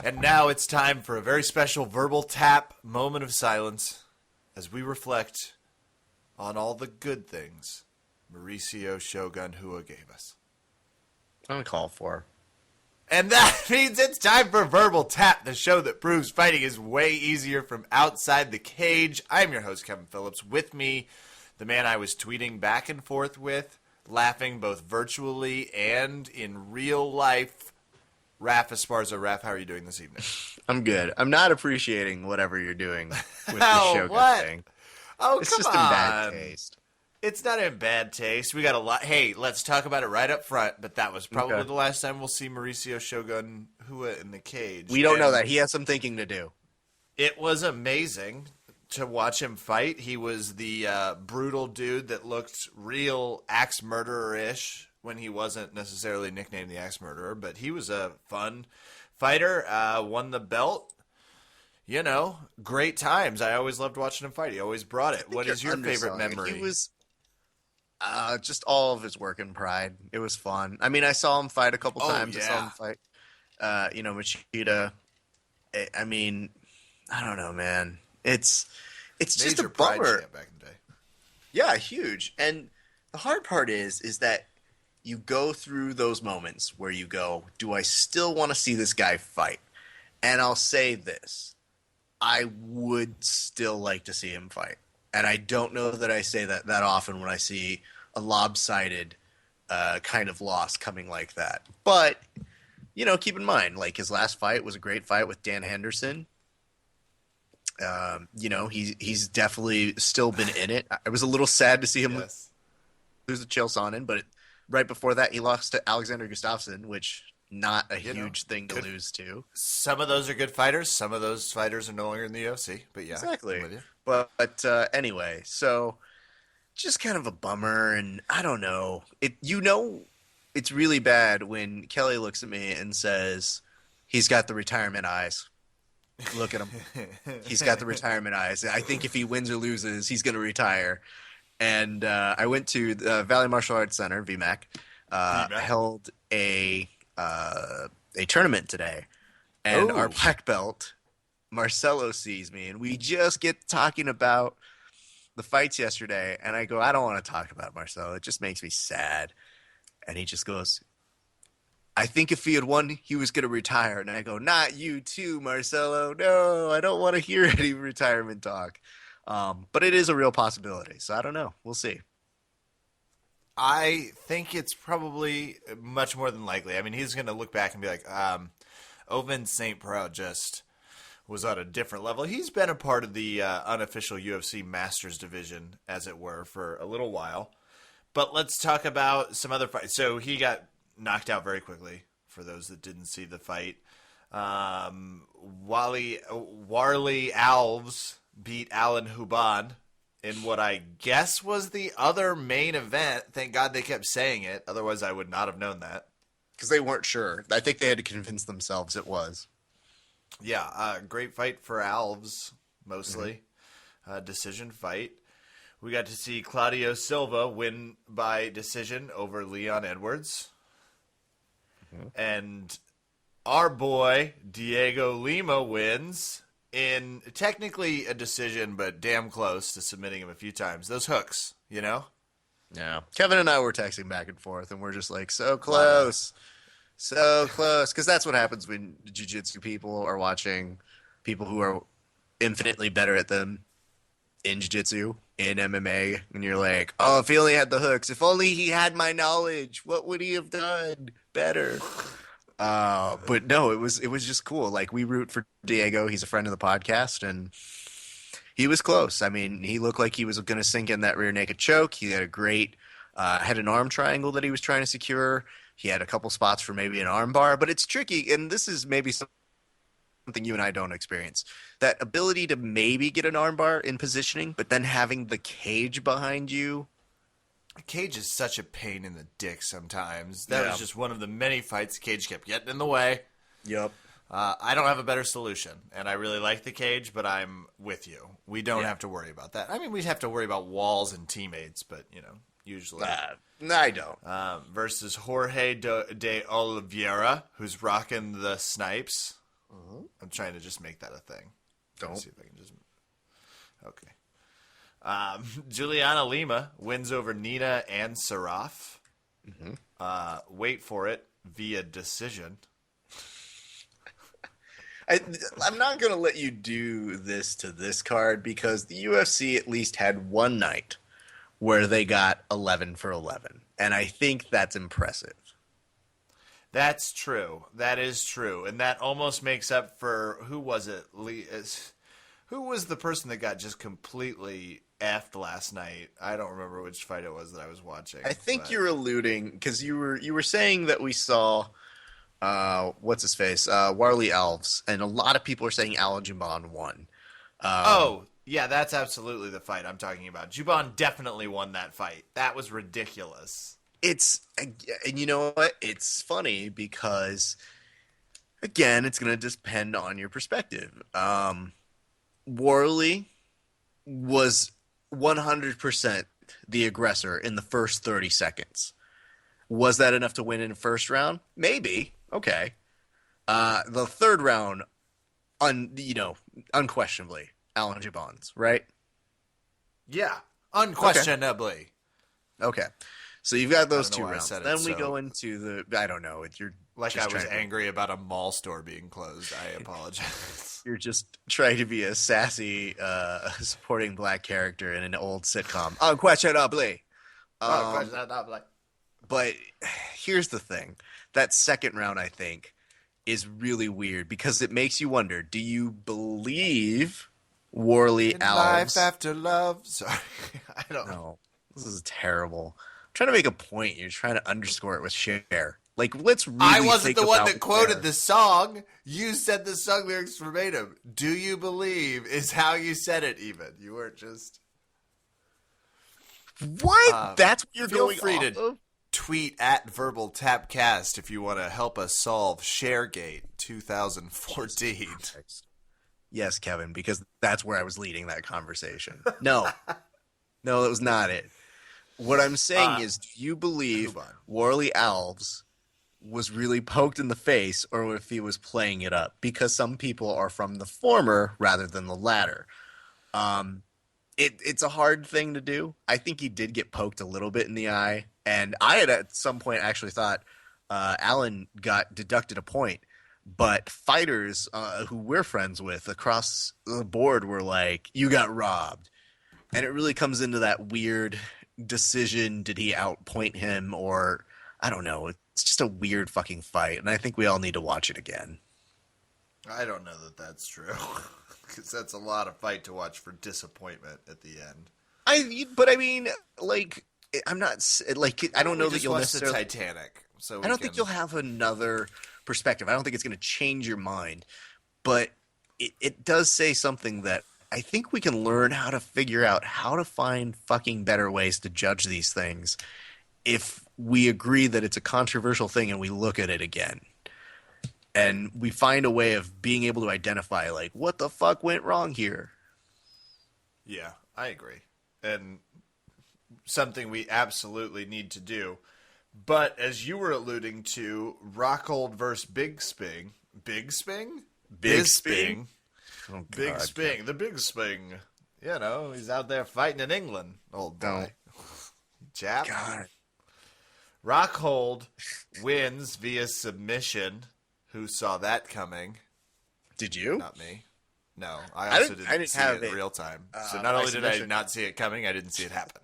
And now it's time for a very special verbal tap moment of silence as we reflect on all the good things Mauricio Shogun Hua gave us. I'm called for. And that means it's time for Verbal Tap, the show that proves fighting is way easier from outside the cage. I'm your host, Kevin Phillips. With me, the man I was tweeting back and forth with, laughing both virtually and in real life, Raph Esparza. Raph, how are you doing this evening? I'm good. I'm not appreciating whatever you're doing with the Shogun what? thing. Oh, it's come just on. in bad taste. It's not in bad taste. We got a lot. Hey, let's talk about it right up front. But that was probably the last time we'll see Mauricio Shogun Hua in the cage. We don't know that. He has some thinking to do. It was amazing to watch him fight. He was the brutal dude that looked real axe murderer-ish when he wasn't necessarily nicknamed the axe murderer. But he was a fun fighter. Won the belt. You know, great times. I always loved watching him fight. He always brought it. What is your favorite memory? He was just all of his work and pride. It was fun. I mean, I saw him fight a couple times. Yeah. I saw him fight, Machida. I mean, I don't know, man. It's just a bummer. Back in the day. Yeah, huge. And the hard part is that you go through those moments where you go, do I still want to see this guy fight? And I'll say this. I would still like to see him fight. And I don't know that I say that often when I see a lopsided kind of loss coming like that. But, you know, keep in mind, like his last fight was a great fight with Dan Henderson. You know, he's definitely still been in it. I was a little sad to see him lose to Chael Sonnen, but right before that he lost to Alexander Gustafsson, which not a huge thing to lose to. Some of those are good fighters. Some of those fighters are no longer in the UFC. But yeah, exactly. I'm with you. But anyway, so just kind of a bummer, and I don't know. It's really bad when Kelly looks at me and says, "He's got the retirement eyes." Look at him. He's got the retirement eyes. I think if he wins or loses, he's going to retire. And I went to the Valley Martial Arts Center, VMAC, held a tournament today, and our black belt Marcelo sees me, and we just get talking about the fights yesterday, and I go, I don't want to talk about Marcelo. It just makes me sad. And he just goes, I think if he had won, he was going to retire. And I go, not you too, Marcelo. No, I don't want to hear any retirement talk. But it is a real possibility, so I don't know. We'll see. I think it's probably much more than likely. I mean, he's going to look back and be like, Ovince St. Preux just was on a different level. He's been a part of the unofficial UFC Masters division, as it were, for a little while. But let's talk about some other fights. So he got knocked out very quickly, for those that didn't see the fight. Warley Alves beat Alan Huban in what I guess was the other main event. Thank God they kept saying it. Otherwise, I would not have known that. Because they weren't sure. I think they had to convince themselves it was. Yeah, great fight for Alves, mostly. Decision fight. We got to see Claudio Silva win by decision over Leon Edwards. And our boy, Diego Lima, wins in technically a decision, but damn close to submitting him a few times. Those hooks, you know? Yeah. Kevin and I were texting back and forth, and we're just like, so close. So close. Because that's what happens when jiu-jitsu people are watching people who are infinitely better at them in jiu-jitsu, in MMA, and you're like, oh, if he only had the hooks, if only he had my knowledge, what would he have done better? But no, it was just cool. Like, we root for Diego. He's a friend of the podcast, and he was close. I mean, he looked like he was going to sink in that rear naked choke. He had a great had an arm triangle that he was trying to secure. He had a couple spots for maybe an arm bar, but it's tricky, and this is maybe something you and I don't experience. That ability to maybe get an arm bar in positioning, but then having the cage behind you. Cage is such a pain in the dick sometimes. That was just one of the many fights. Cage kept getting in the way. Yep. I don't have a better solution, and I really like the cage, but I'm with you. We don't have to worry about that. I mean, we'd have to worry about walls and teammates, but, you know, usually. No, I don't. Versus Jorge de Oliveira, who's rocking the snipes. I'm trying to just make that a thing. Don't. Let's see if I can just. Okay. Juliana Lima wins over Nina and Saraf. Wait for it, via decision. I'm not going to let you do this to this card because the UFC at least had one night where they got 11 for 11. And I think that's impressive. That's true. That is true. And that almost makes up for, who was it? Who was the person that got just completely effed last night? I don't remember which fight it was that I was watching. I think you're alluding, because you were saying that we saw, what's his face, Warley Alves, and a lot of people are saying Alan Juban won. Yeah, that's absolutely the fight I'm talking about. Juban definitely won that fight. That was ridiculous. And you know what? It's funny because, again, it's going to depend on your perspective. Warley was 100% the aggressor in the first 30 seconds. Was that enough to win in the first round? Maybe. Okay. The third round, unquestionably, Alan Juban's, right? Yeah, unquestionably. Okay. So you've got those two why I rounds. said it Then we so- go into the, I don't know, you're Like just I was trying to- angry about a mall store being closed. I apologize. You're just trying to be a sassy, supporting black character in an old sitcom. Unquestionably. But here's the thing. That second round, I think, is really weird because it makes you wonder, do you believe Warley In Alves? life after love. Sorry, I don't know. No, this is terrible. I'm trying to make a point. You're trying to underscore it with Cher. Like, let's really I wasn't think the one about that quoted Cher. the song. You said the song lyrics verbatim. Do you believe is how you said it even. You weren't just... What? That's what you're Feel going free off to of? tweet at Verbal Tapcast if you want to help us solve ShareGate 2014. Yes, Kevin, because that's where I was leading that conversation. No, that was not it. What I'm saying is, do you believe move on. Warley Alves was really poked in the face or if he was playing it up? Because some people are from the former rather than the latter. It's a hard thing to do. I think he did get poked a little bit in the eye. And I had at some point actually thought Alan got deducted a point. But fighters who we're friends with across the board were like, you got robbed. And it really comes into that weird decision. Did he outpoint him? Or, I don't know. It's just a weird fucking fight. And I think we all need to watch it again. I don't know that that's true. Because that's a lot of fight to watch for disappointment at the end. But I mean, like, I'm not, like, I don't know that you'll watch necessarily... the Titanic. So I don't think you'll have another perspective. I don't think it's going to change your mind. But it does say something that I think we can learn how to figure out how to find fucking better ways to judge these things if we agree that it's a controversial thing and we look at it again. And we find a way of being able to identify, like, what the fuck went wrong here? Yeah, I agree. And something we absolutely need to do. But as you were alluding to, Rockhold versus Big Sping. Big Sping? Big Biz Sping? Oh, Big God. Sping. The Big Sping. You know, he's out there fighting in England, old boy. Chap. God. Rockhold wins via submission. Who saw that coming? Did you? Not me. No, I also didn't see have it in real time. So not by only did I submission. not see it coming, I didn't see it happen.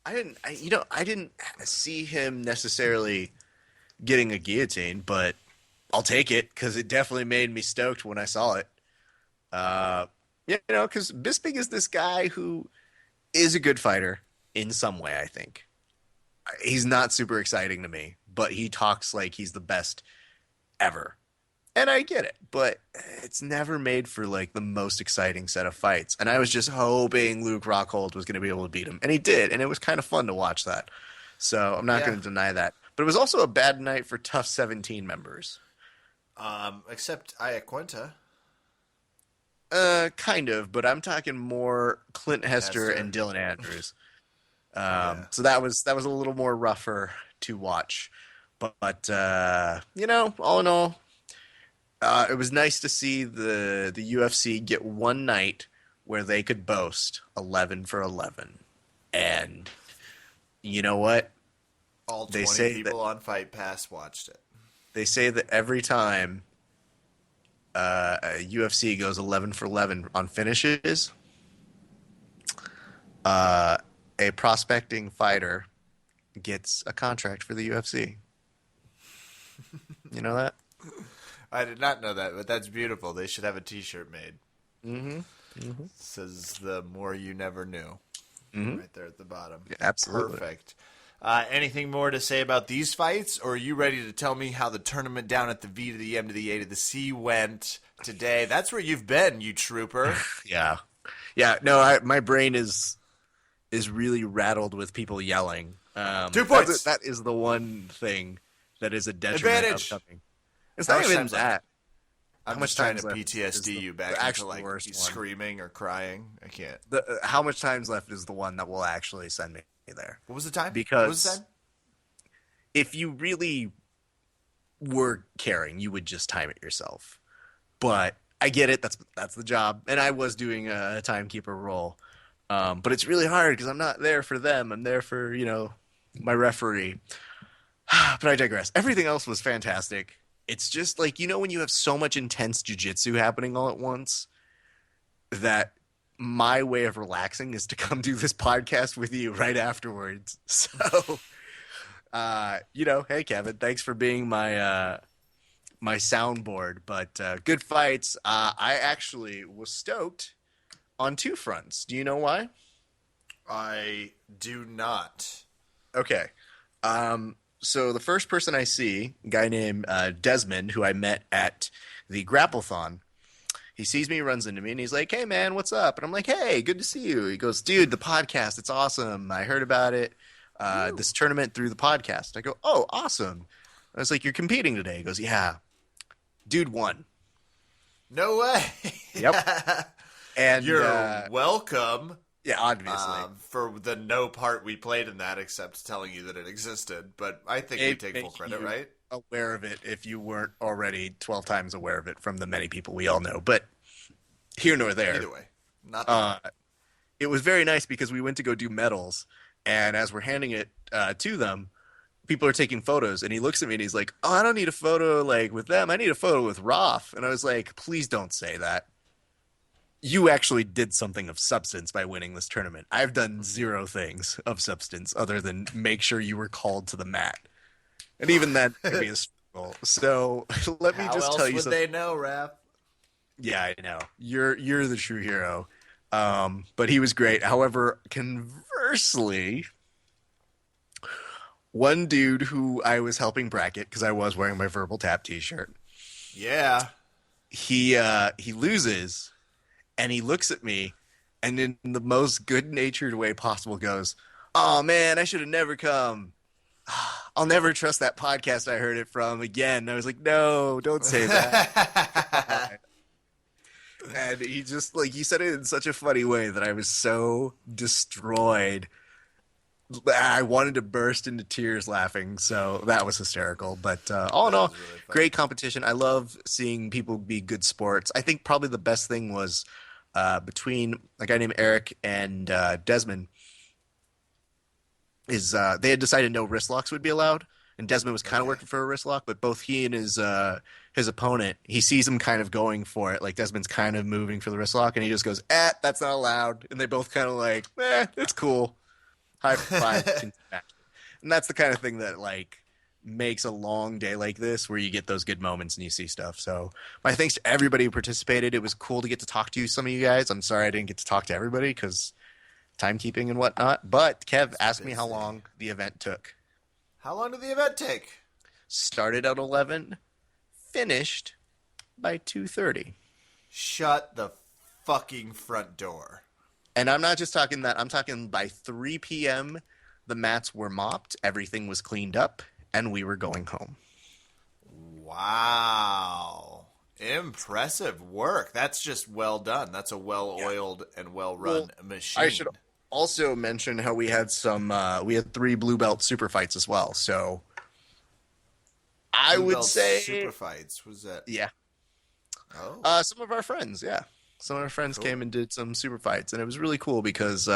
I didn't see him necessarily getting a guillotine, but I'll take it because it definitely made me stoked when I saw it. Because Bisping is this guy who is a good fighter in some way, I think. He's not super exciting to me, but he talks like he's the best ever. And I get it, but it's never made for like the most exciting set of fights. And I was just hoping Luke Rockhold was going to be able to beat him. And he did, and it was kind of fun to watch that. So I'm not going to deny that. But it was also a bad night for Tough 17 members. Except Iaquinta. Kind of, but I'm talking more Clint Hester and Dylan Andrews. So that was a little more rougher to watch. But all in all, It was nice to see the UFC get one night where they could boast 11 for 11. And you know what? All They 20 say that people on Fight Pass watched it. they say that every time a UFC goes 11 for 11 on finishes, a prospecting fighter gets a contract for the UFC. You know that? I did not know that, but that's beautiful. They should have a T-shirt made. Mm-hmm. Mm-hmm. Says the more you never knew. Mm-hmm. Right there at the bottom. Yeah, absolutely. Perfect. Anything more to say about these fights, or are you ready to tell me how the tournament down at the V to the M to the A to the C went today? That's where you've been, you trooper. Yeah. Yeah. No, my brain is really rattled with people yelling. 2 points. That is the one thing that is a detriment Advantage. of coming. It's How not much even time's left? that. I'm How just much trying to time's left is PTSD you back the into actual like worst one. screaming or crying. I can't. How much time's left is the one that will actually send me there. What was the time? Because what was the time? if you really were caring, you would just time it yourself. But I get it. That's the job. And I was doing a timekeeper role. But it's really hard because I'm not there for them. I'm there for, my referee. But I digress. Everything else was fantastic. It's just like, when you have so much intense jiu-jitsu happening all at once, that my way of relaxing is to come do this podcast with you right afterwards. So, hey, Kevin, thanks for being my soundboard. But good fights. I actually was stoked on two fronts. Do you know why? I do not. Okay. So the first person I see, a guy named Desmond, who I met at the Grapplethon, he sees me, runs into me, and he's like, "Hey, man, what's up?" And I'm like, "Hey, good to see you." He goes, "Dude, the podcast, it's awesome. I heard about it, this tournament through the podcast." I go, "Oh, awesome." I was like, "You're competing today?" He goes, "Yeah." Dude won. No way. Yep. And you're welcome. Yeah, obviously. For the no part we played in that, except telling you that it existed. But I think we take full credit, right? Aware of it if you weren't already 12 times aware of it from the many people we all know. But here nor there. Either way. Not it was very nice because we went to go do medals, and as we're handing it to them, people are taking photos, and he looks at me and he's like, "Oh, I don't need a photo with them. I need a photo with Roth." And I was like, "Please don't say that. You actually did something of substance by winning this tournament. I've done zero things of substance other than make sure you were called to the mat. And even that could be a struggle. So let me just tell you something. How else would they know, Raph? Yeah, I know. You're the true hero. But he was great. However, conversely, one dude who I was helping bracket because I was wearing my Verbal Tap t-shirt. Yeah. He loses. And he looks at me and in the most good-natured way possible goes, "Oh, man, I should have never come. I'll never trust that podcast I heard it from again." And I was like, "No, don't say that." And he just, he said it in such a funny way that I was so destroyed. I wanted to burst into tears laughing, so that was hysterical. But all in all, really great competition. I love seeing people be good sports. I think probably the best thing was between a guy named Eric and Desmond is they had decided no wrist locks would be allowed, and Desmond was kind of working for a wrist lock, but both he and his opponent, he sees him kind of going for it, like Desmond's kind of moving for the wrist lock, and he just goes, "That's not allowed," and they both kind of it's cool. High five. And that's the kind of thing that makes a long day like this where you get those good moments and you see stuff. So my thanks to everybody who participated. It was cool to get to talk to some of you guys. I'm sorry I didn't get to talk to everybody because timekeeping and whatnot. But Kev asked me how long the event took. How long did the event take? Started at 11, finished by 2:30. Shut the fucking front door. And I'm not just talking that. I'm talking by 3 p.m., the mats were mopped, everything was cleaned up, and we were going home. Wow. Impressive work. That's just well done. That's a well-oiled and well-run machine. I should also mention how we had we had 3 blue belt super fights as well. So I would say super fights. Was that? Yeah. Oh, Some of our friends, yeah. Some of our friends cool. came and did some super fights, and it was really cool because,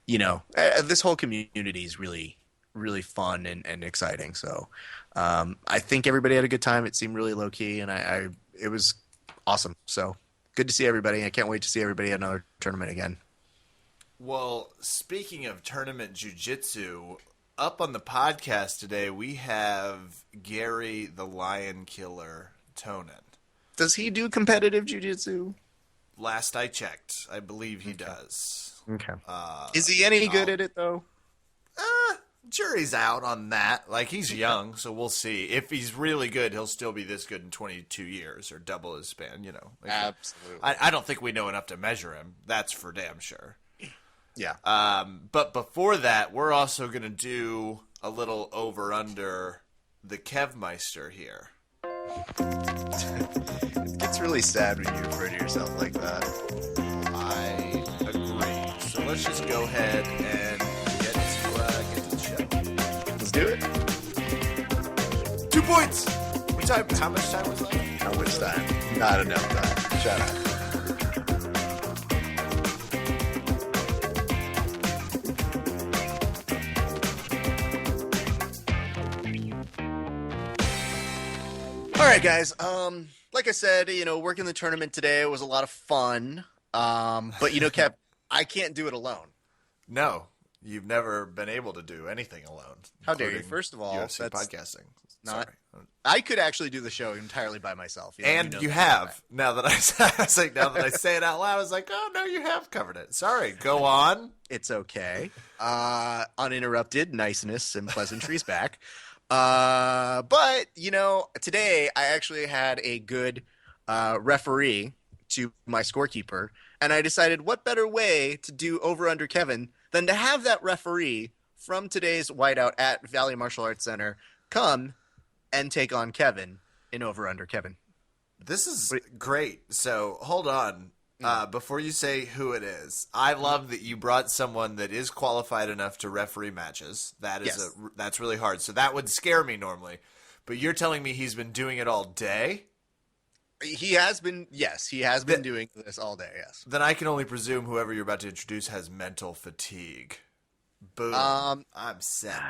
this whole community is really, really fun and exciting. So I think everybody had a good time. It seemed really low key, and it was awesome. So good to see everybody. I can't wait to see everybody at another tournament again. Well, speaking of tournament jiu-jitsu, up on the podcast today we have Garry the Lion Killer Tonon. Does he do competitive jiu-jitsu? Last I checked, I believe he does. Okay. Is he any good I'll- at it, though? Jury's out on that. Like, he's young, so we'll see. If he's really good, he'll still be this good in 22 years or double his span, you know. Like, Absolutely. I don't think we know enough to measure him. That's for damn sure. Yeah. But before that, we're also going to do a little over-under the Kevmeister here. It gets really sad when you refer to yourself like that. I agree. So let's just go ahead and get to the show. Let's do it. 2 points! How much time was left? How much time? Not enough time. Shut up. All right, guys. Like I said, working the tournament today was a lot of fun. But Kev, I can't do it alone. No, you've never been able to do anything alone. How dare you? including First of all, UFC that's podcasting. not- Sorry. I could actually do the show entirely by myself. And you have. Now that I say it out loud, I was like, oh no, you have covered it. Sorry. Go on. It's okay. Uninterrupted niceness and pleasantries back. But today I actually had a good referee to my scorekeeper, and I decided what better way to do over under Kevin than to have that referee from today's whiteout at Valley Martial Arts Center come and take on Kevin in over under Kevin. This is great. So hold on. Before you say who it is, I love that you brought someone that is qualified enough to referee matches. That's really hard. So that would scare me normally. But you're telling me he's been doing it all day? He has been doing this all day, yes. Then I can only presume whoever you're about to introduce has mental fatigue. Boom. I'm set.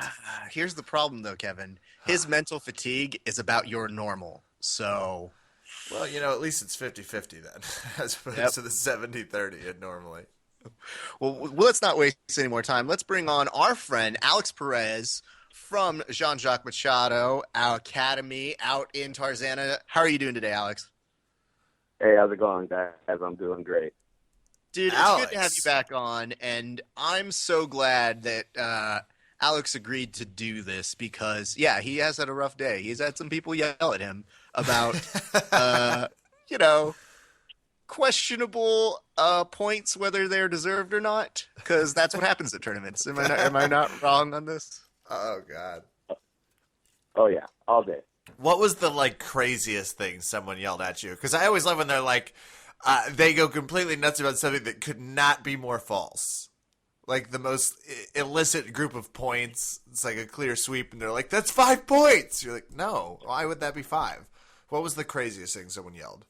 Here's the problem, though, Kevin. His mental fatigue is about your normal. So, Well, at least it's 50-50 then, as opposed to the 70-30 it normally. well, let's not waste any more time. Let's bring on our friend, Alex Perez, from Jean-Jacques Machado Academy out in Tarzana. How are you doing today, Alex? Hey, how's it going, guys? I'm doing great. Dude, it's Alex. good to have you back on, and I'm so glad that Alex agreed to do this because, yeah, he has had a rough day. He's had some people yell at him about, questionable points, whether they're deserved or not, because that's what happens at tournaments. Am I not wrong on this? Oh, God. Oh, yeah, all day. What was the, craziest thing someone yelled at you? Because I always love when they're they go completely nuts about something that could not be more false. Like the most illicit group of points. It's like a clear sweep, and they're like, that's 5 points. You're like, no, why would that be 5? What was the craziest thing someone yelled?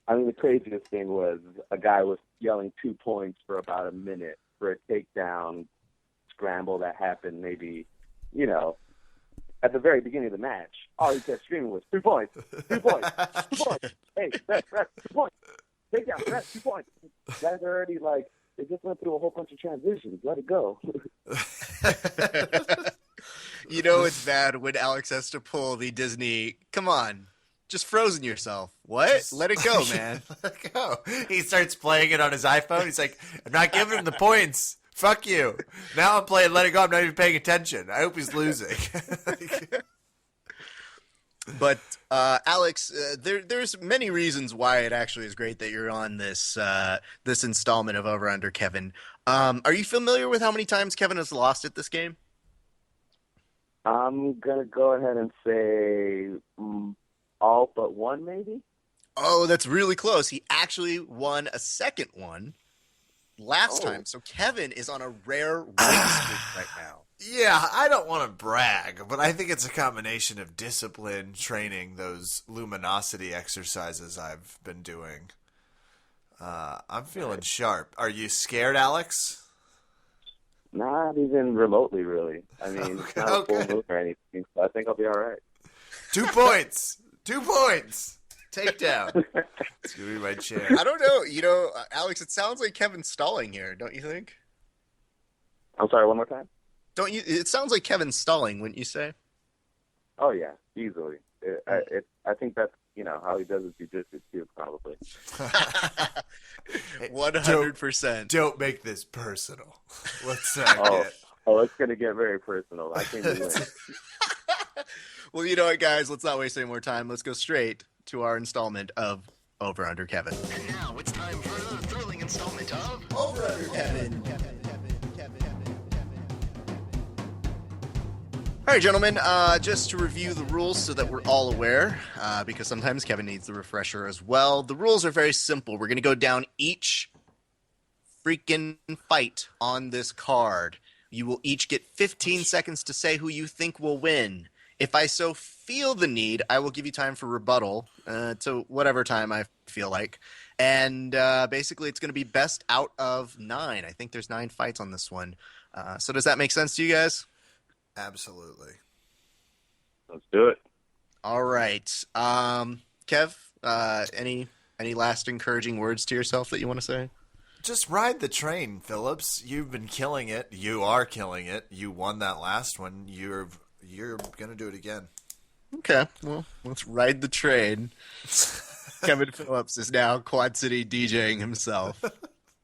I mean, the craziest thing was a guy was yelling 2 points for about a minute for a takedown scramble that happened maybe, at the very beginning of the match. All he kept screaming was 2 points, 2 points, 2 points. Hey, ref, 2 points. Takedown, ref, 2 points. Guys are already they just went through a whole bunch of transitions. Let it go. It's bad when Alex has to pull the Disney, come on, just Frozen yourself. What? Let it go, man. Let it go. He starts playing it on his iPhone. He's like, I'm not giving him the points. Fuck you. Now I'm playing Let It Go. I'm not even paying attention. I hope he's losing. But Alex, there's many reasons why it actually is great that you're on this installment of Over Under Kevin. Are you familiar with how many times Kevin has lost at this game? I'm going to go ahead and say all but one, maybe? Oh, that's really close. He actually won a second one last time. So Kevin is on a rare winning streak right now. Yeah, I don't want to brag, but I think it's a combination of discipline, training, those luminosity exercises I've been doing. I'm feeling sharp. Are you scared, Alex? Not even remotely, really. I mean, it's not a full move or anything, so I think I'll be all right. 2 points. 2 points. Takedown. It's going to be my chair. I don't know. You know, Alex, it sounds like Kevin's stalling here, don't you think? I'm sorry, one more time? Don't you? It sounds like Kevin's stalling, wouldn't you say? Oh, yeah, easily. I think that's, how he does his jiu-jitsu, too, probably. 100%. Don't make this personal. Let's get... Oh, it's going to get very personal. I think we win. Well, you know what, guys? Let's not waste any more time. Let's go straight to our installment of Over Under Kevin. And now it's time for the thrilling installment of Over Under Kevin. All right, gentlemen, just to review the rules so that we're all aware, because sometimes Kevin needs the refresher as well. The rules are very simple. We're going to go down each freaking fight on this card. You will each get 15 seconds to say who you think will win. If I so feel the need, I will give you time for rebuttal to whatever time I feel like. And basically, it's going to be best out of 9. I think there's 9 fights on this one. So does that make sense to you guys? Absolutely. Let's do it. All right. Kev, any last encouraging words to yourself that you want to say? Just ride the train, Phillips. You've been killing it. You are killing it. You won that last one. You're going to do it again. Okay. Well, let's ride the train. Kevin Phillips is now Quad City DJing himself.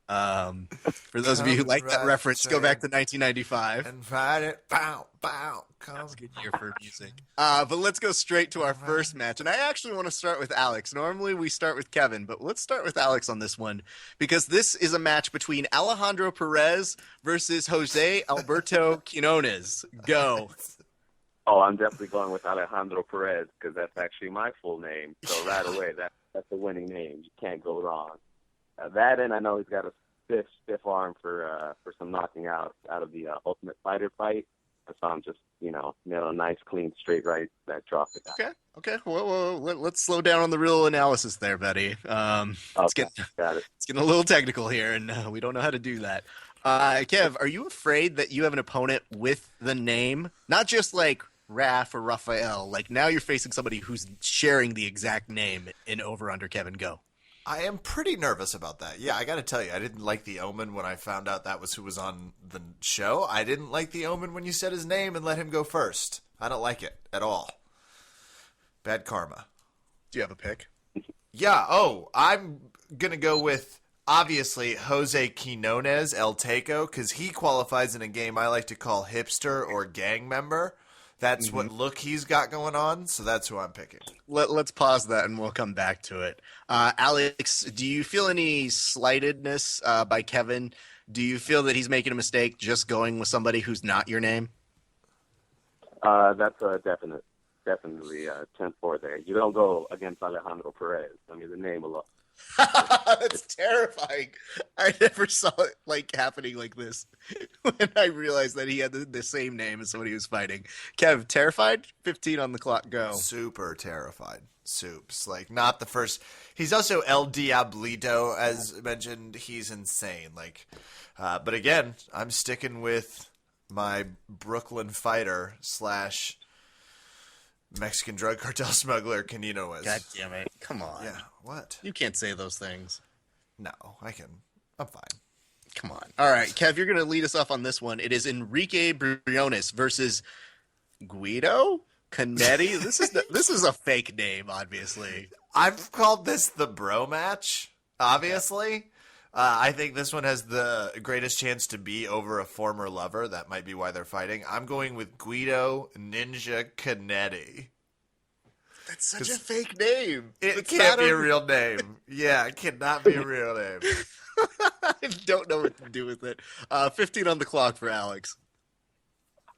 For those of you who like that reference, go back to 1995. And ride it, bow, bow. That was a good year for music. But let's go straight to our first match. And I actually want to start with Alex. Normally we start with Kevin, but let's start with Alex on this one. Because this is a match between Alejandro Perez versus Jose Alberto Quinones. Go. Oh, I'm definitely going with Alejandro Perez because that's actually my full name. So right away, that's a winning name. You can't go wrong. That, and I know he's got a stiff arm for some knocking out of the Ultimate Fighter fight. I saw him just, nail a nice, clean, straight right that dropped the guy. Okay. Well, let's slow down on the real analysis there, Betty. Got it. It's getting a little technical here, and we don't know how to do that. Kev, are you afraid that you have an opponent with the name, not just like Raf or Raphael? Like now you're facing somebody who's sharing the exact name in Over Under Kevin. Go. I am pretty nervous about that. Yeah, I got to tell you, I didn't like the Omen when I found out that was who was on the show. I didn't like the Omen when you said his name and let him go first. I don't like it at all. Bad karma. Do you have a pick? Yeah, I'm going to go with, obviously, Jose Quinones El Teco, because he qualifies in a game I like to call hipster or gang member. That's what look he's got going on, so that's who I'm picking. Let's pause that and we'll come back to it. Alex, do you feel any slightedness by Kevin? Do you feel that he's making a mistake just going with somebody who's not your name? That's a definitely 10-4 there. You don't go against Alejandro Perez. I mean, the name alone. That's terrifying. I never saw it happening like this when I realized that he had the same name as somebody who was fighting. Kev, terrified? 15 on the clock, go. Super terrified. Soups. Not the first. He's also El Diablito, as mentioned. He's insane. But again, I'm sticking with my Brooklyn fighter / Mexican drug cartel smuggler, Quinones. God damn it. Come on. Yeah, what? You can't say those things. No, I can. I'm fine. Come on. All right, Kev, you're going to lead us off on this one. It is Enrique Briones versus Guido Canetti. This is a fake name, obviously. I've called this the bro match, obviously. I think this one has the greatest chance to be over a former lover. That might be why they're fighting. I'm going with Guido Ninja Canetti. That's such a fake name. It can't be a real name. Yeah, it cannot be a real name. I don't know what to do with it. 15 on the clock for Alex.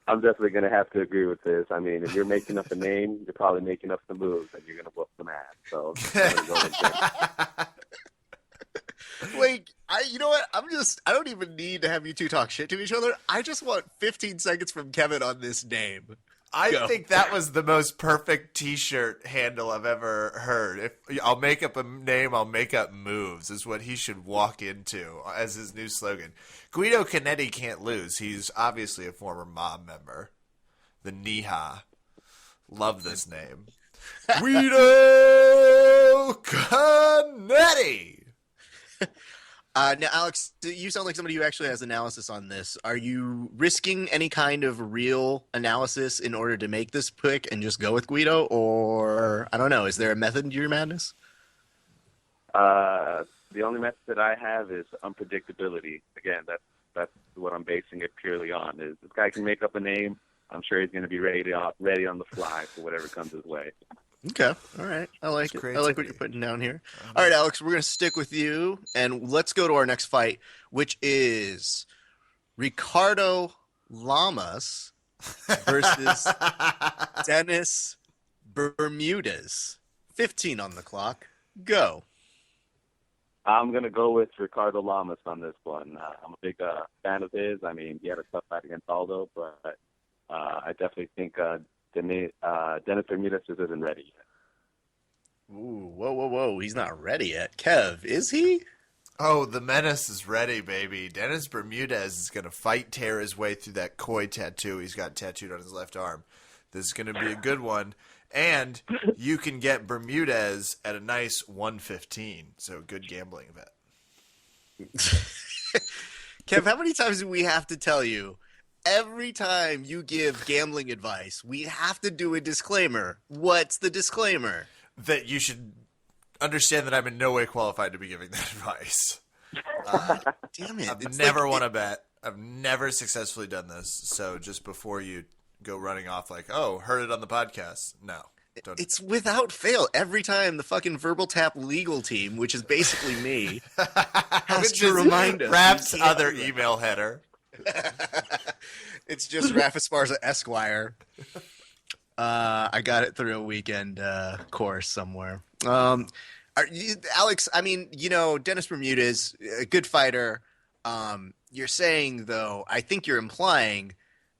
I'm definitely going to have to agree with this. I mean, if you're making up a name, you're probably making up some moves, and you're going to whoop some ass. So I'm going to go with this. You know what? I don't even need to have you two talk shit to each other. I just want 15 seconds from Kevin on this name. I think that was the most perfect T-shirt handle I've ever heard. If I'll make up a name, I'll make up moves is what he should walk into as his new slogan. Guido Canetti can't lose. He's obviously a former mob member. The Niha. Love this name. Guido Canetti. Now, Alex, you sound like somebody who actually has analysis on this. Are you risking any kind of real analysis in order to make this pick and just go with Guido? Or, I don't know, is there a method to your madness? The only method that I have is unpredictability. Again, that's what I'm basing it purely on. Is this guy can make up a name, I'm sure he's going to be ready on the fly for whatever comes his way. Okay. All right. I like it. I like what you're putting down here. All right, Alex, we're going to stick with you, and let's go to our next fight, which is Ricardo Lamas versus Dennis Bermudez. 15 on the clock. Go. I'm going to go with Ricardo Lamas on this one. I'm a big fan of his. I mean, he had a tough fight against Aldo, but I definitely think Dennis Bermudez isn't ready yet. Ooh, whoa. He's not ready yet. Kev, is he? Oh, the menace is ready, baby. Dennis Bermudez is going to tear his way through that koi tattoo he's got tattooed on his left arm. This is going to be a good one. And you can get Bermudez at a nice 115. So good gambling bet. Kev, how many times do we have to tell you? Every time you give gambling advice, we have to do a disclaimer. What's the disclaimer? That you should understand that I'm in no way qualified to be giving that advice. Damn it. I've never won a bet. I've never successfully done this. So just before you go running off like, oh, heard it on the podcast. No. Don't. It's without fail. Every time the fucking Verbal Tap legal team, which is basically me, has to remind us. Raph's other email header. It's just Raph Esparza Esquire. I got it through a weekend course somewhere. Alex, I mean, Dennis Bermudez, a good fighter. You're saying, though, I think you're implying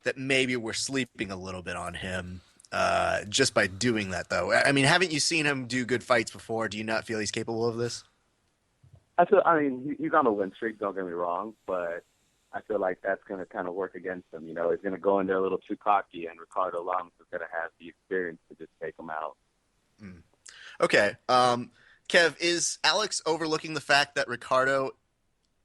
that maybe we're sleeping a little bit on him just by doing that, though. I mean, haven't you seen him do good fights before? Do you not feel he's capable of this? I mean, he's on a win streak, don't get me wrong, but I feel like that's going to kind of work against him. He's going to go in there a little too cocky, and Ricardo Lamas is going to have the experience to just take him out. Okay. Kev, is Alex overlooking the fact that Ricardo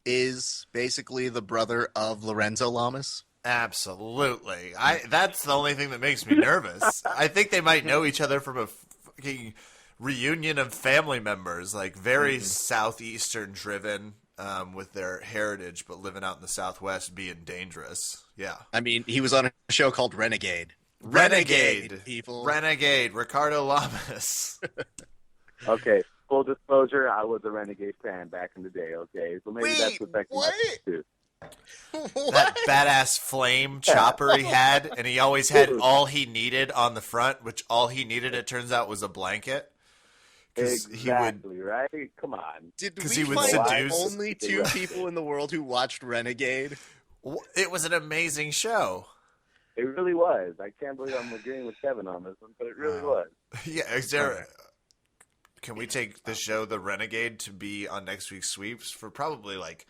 is basically the brother of Lorenzo Lamas? Absolutely. That's the only thing that makes me nervous. I think they might know each other from a fucking reunion of family members, like very southeastern driven. With their heritage, but living out in the Southwest being dangerous. Yeah. I mean, he was on a show called Renegade. Renegade, people. Renegade, Ricardo Lamas. Okay, full disclosure, I was a Renegade fan back in the day, okay? So maybe that's affecting my too. That badass flame chopper he had, and he always had all he needed on the front, which all he needed, it turns out, was a blanket. Exactly, right? Come on. Did he would seduce only two people in the world who watched Renegade? It was an amazing show. It really was. I can't believe I'm agreeing with Kevin on this one, but it really was. Yeah, is there? Can we take the show The Renegade to be on next week's sweeps for probably like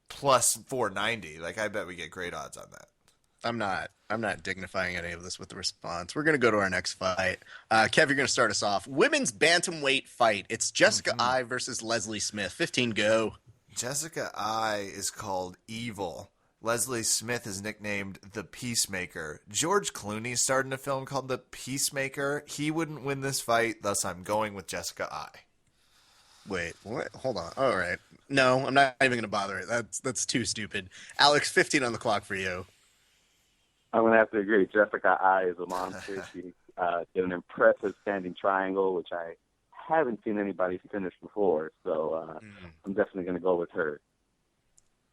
plus 490? Like, I bet we get great odds on that. I'm not dignifying any of this with the response. We're going to go to our next fight. Kev, you're going to start us off. Women's bantamweight fight. It's Jessica I versus Leslie Smith. 15, go. Jessica I is called Evil. Leslie Smith is nicknamed The Peacemaker. George Clooney starred in a film called The Peacemaker. He wouldn't win this fight, thus I'm going with Jessica I. Wait, what? Hold on. All right. No, I'm not even going to bother it. That's too stupid. Alex, 15 on the clock for you. I'm going to have to agree. Jessica I is a monster. She did an impressive standing triangle, which I haven't seen anybody finish before. So I'm definitely going to go with her.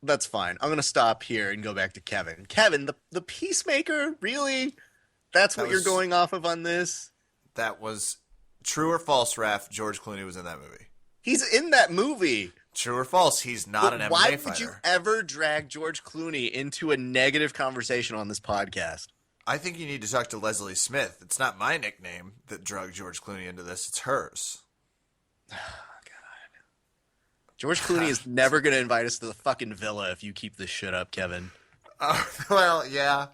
That's fine. I'm going to stop here and go back to Kevin. Kevin, the Peacemaker? Really? That's what you're going off of on this? That was true or false, Raph. George Clooney was in that movie. He's in that movie. True or false? He's not an MMA Why fighter. would you ever drag George Clooney into a negative conversation on this podcast? I think you need to talk to Leslie Smith. It's not my nickname that drug George Clooney into this. It's hers. George Clooney is never going to invite us to the fucking villa if you keep this shit up, Kevin. Well, yeah.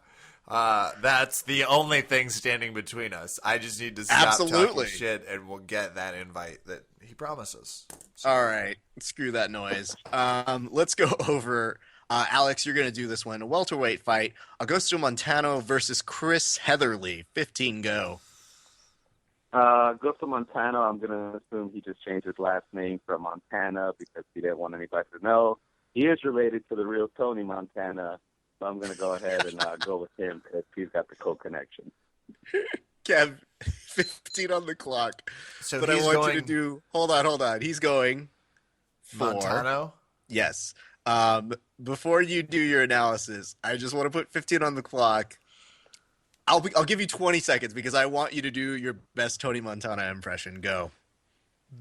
That's the only thing standing between us. I just need to stop talking shit, and we'll get that invite that he promises. So. All right. Screw that noise. Let's go over... Alex, you're going to do this one. A welterweight fight. Augusto Montano versus Chris Heatherly. 15 go. Augusto Montano, I'm going to assume he just changed his last name from Montana because he didn't want anybody to know. He is related to the real Tony Montana, so I'm going to go ahead and go with him because he's got the co-connection. Kev, 15 on the clock. So but I want you to do... Hold on. He's going for... Montano? Yes. Before you do your analysis, I just want to put 15 on the clock. I'll give you 20 seconds because I want you to do your best Tony Montana impression. Go.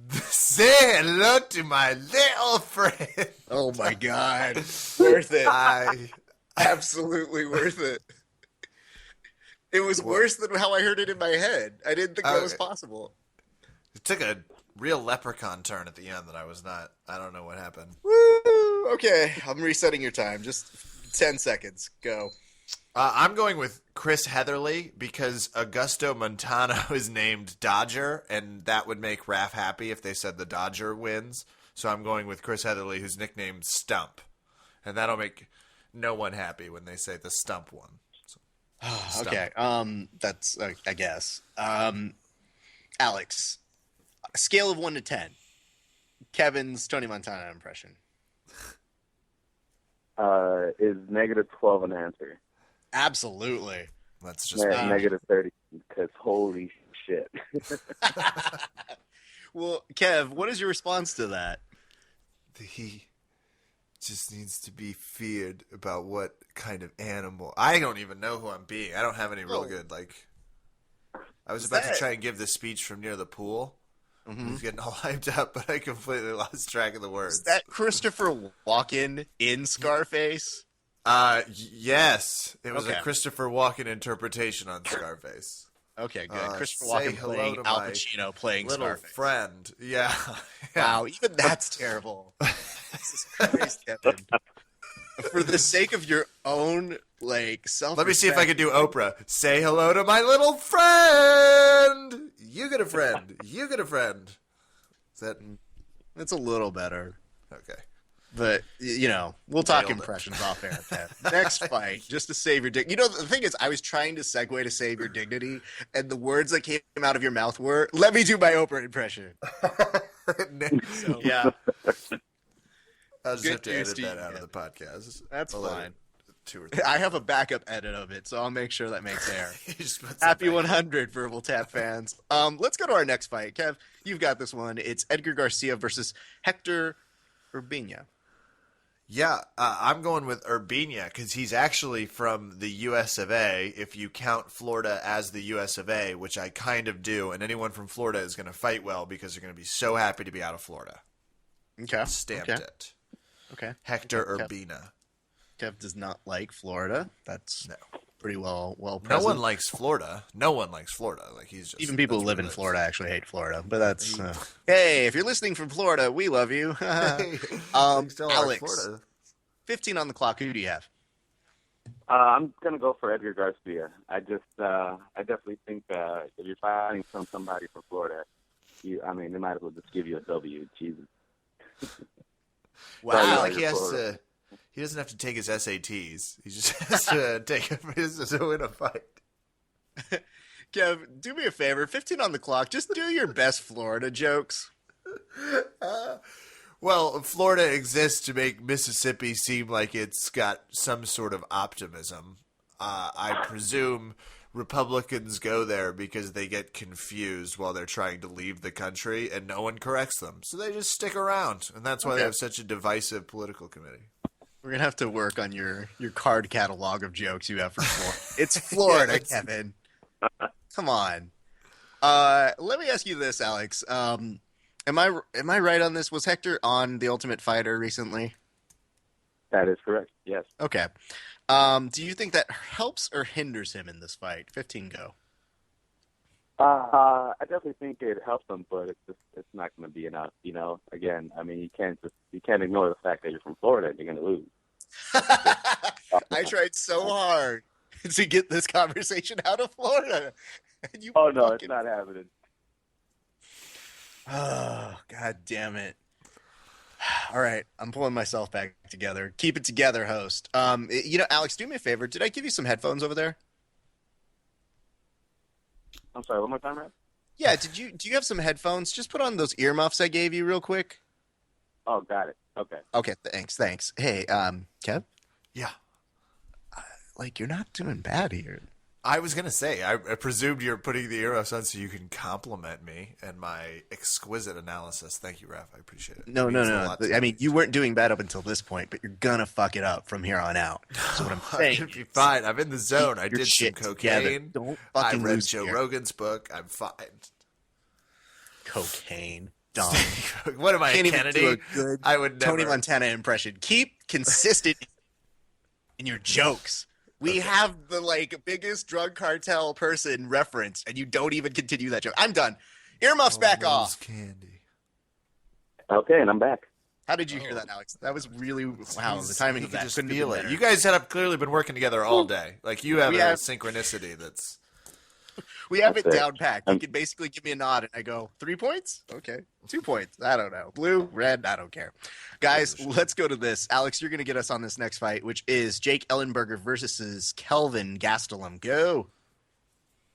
Say hello to my little friend. Oh my God. Worth it. Absolutely worth it. It was worse than how I heard it in my head. I didn't think that was possible. It took a real leprechaun turn at the end that I don't know what happened. Woo! Okay, I'm resetting your time. Just 10 seconds. Go. I'm going with Chris Heatherly because Augusto Montano is named Dodger, and that would make Raph happy if they said the Dodger wins. So I'm going with Chris Heatherly, who's nicknamed Stump. And that'll make no one happy when they say the Stump won. So, Stump. Okay, that's, I guess. Alex, scale of 1 to 10. Kevin's Tony Montana impression. Is -12 an answer? Absolutely. That's just -30 because holy shit. Well, Kev, what is your response to that? He just needs to be feared about what kind of animal. I don't even know who I'm being. I don't have any real good, I was about to try and give the speech from near the pool. Mm-hmm. I was getting all hyped up, but I completely lost track of the words. Is that Christopher Walken in Scarface? Yes. It was a Christopher Walken interpretation on Scarface. Okay, good. Christopher Walken playing Al Pacino playing little Scarface. Friend. Yeah. Wow, even that's terrible. Jesus Christ, Kevin. For the sake of your own, self-respect. Let me see if I can do Oprah. Say hello to my little friend. You get a friend. You get a friend. That's a little better. Okay. But, we'll talk impressions off air, Kev. Next fight, just to save your dignity. The thing is, I was trying to segue to save your dignity, and the words that came out of your mouth were, let me do my Oprah impression. So, yeah. I'll just have to edit that out of the podcast. That's fine. 2 or 3. I have a backup edit of it, so I'll make sure that makes air. Happy 100, Verbal Tap fans. Let's go to our next fight. Kev, you've got this one. It's Edgar Garcia versus Hector Urbina. Yeah, I'm going with Urbina because he's actually from the US of A, if you count Florida as the US of A, which I kind of do, and anyone from Florida is going to fight well because they're going to be so happy to be out of Florida. Okay. Stamped it. Okay. Hector Urbina. Kev does not like Florida. That's pretty well present. No one likes Florida. No one likes Florida. He's just even people who live in Florida actually hate Florida. But that's hey, if you're listening from Florida, we love you. Alex, Florida. 15 on the clock. Who do you have? I'm gonna go for Edgar Garcia. I definitely think if you're fighting from somebody from Florida, they might as well just give you a W. Jesus. Wow. He doesn't have to take his SATs. He just has to take it to win a fight. Kev, do me a favor. 15 on the clock. Just do your best Florida jokes. Well, Florida exists to make Mississippi seem like it's got some sort of optimism. I presume Republicans go there because they get confused while they're trying to leave the country and no one corrects them. So they just stick around. And that's why they have such a divisive political committee. We're going to have to work on your card catalog of jokes you have for Florida. It's Florida, Kevin. Come on. Let me ask you this, Alex. Am I right on this? Was Hector on The Ultimate Fighter recently? That is correct. Yes. Okay. Do you think that helps or hinders him in this fight? 15 go. I definitely think it helps them, but it's not going to be enough. Again, I mean, you can't ignore the fact that you're from Florida and you're going to lose. I tried so hard to get this conversation out of Florida. And you Oh no, it's not happening. Oh, God damn it. All right, I'm pulling myself back together. Keep it together, host. Alex, do me a favor. Did I give you some headphones over there? I'm sorry, one more time, Rap? Yeah, do you have some headphones? Just put on those earmuffs I gave you real quick. Oh, got it. Okay. Okay, thanks. Hey, Kev? Yeah. You're not doing bad here. I was going to say, I presumed you're putting the earmuffs on so you can compliment me and my exquisite analysis. Thank you, Raph. I appreciate it. No. I mean, you weren't doing bad up until this point, but you're going to fuck it up from here on out. So what I'm saying I'm be fine. I'm in the zone. I did some cocaine. Don't I fucking read lose Joe here. Rogan's book. I'm fine. Cocaine. Dumb. What am I, Can't even Kennedy? do a good I would never. Tony Montana impression. Keep consistent in your jokes. We have the biggest drug cartel person reference, and you don't even continue that joke. I'm done. Earmuffs back off. Candy. Okay, and I'm back. How did you hear that, Alex? That was really wow. The timing of that just couldn't have feel been it. better. You guys have clearly been working together all day. You have synchronicity that's. We have it That's it. down packed. You can basically give me a nod, and I go 3 points. Okay, 2 points. I don't know. Blue, red. I don't care. Guys, let's go to this. Alex, you're going to get us on this next fight, which is Jake Ellenberger versus Kelvin Gastelum. Go.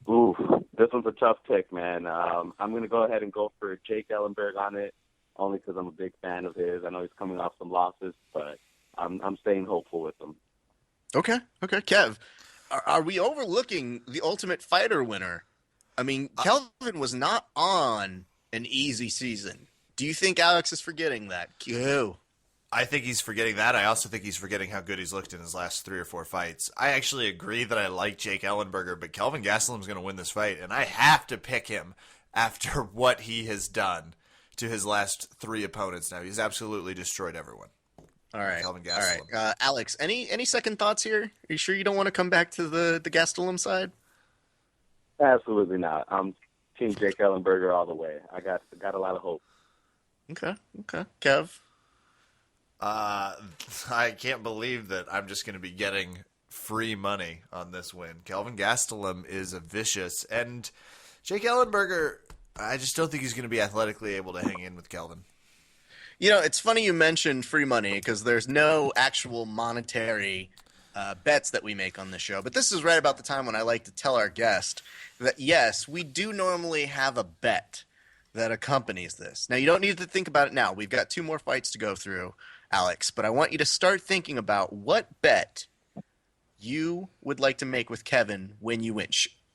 Ooh, this one's a tough pick, man. I'm going to go ahead and go for Jake Ellenberg on it, only because I'm a big fan of his. I know he's coming off some losses, but I'm staying hopeful with him. Okay. Kev, are we overlooking the Ultimate Fighter winner? I mean, Kelvin was not on an easy season. Do you think Alex is forgetting that? Go. I think he's forgetting that. I also think he's forgetting how good he's looked in his last 3 or 4 fights. I actually agree that I like Jake Ellenberger, but Kelvin Gastelum's going to win this fight, and I have to pick him after what he has done to his last 3 opponents now. He's absolutely destroyed everyone. All right. Kelvin All Gastelum. right. Alex, any second thoughts here? Are you sure you don't want to come back to the Gastelum side? Absolutely not. I'm Team Jake Ellenberger all the way. I got a lot of hope. Okay. Kev? I can't believe that I'm just going to be getting free money on this win. Kelvin Gastelum is a vicious, and Jake Ellenberger, I just don't think he's going to be athletically able to hang in with Kelvin. It's funny you mentioned free money because there's no actual monetary bets that we make on this show. But this is right about the time when I like to tell our guest that, yes, we do normally have a bet that accompanies this. Now, you don't need to think about it now. We've got 2 more fights to go through, Alex. But I want you to start thinking about what bet you would like to make with Kevin when you win,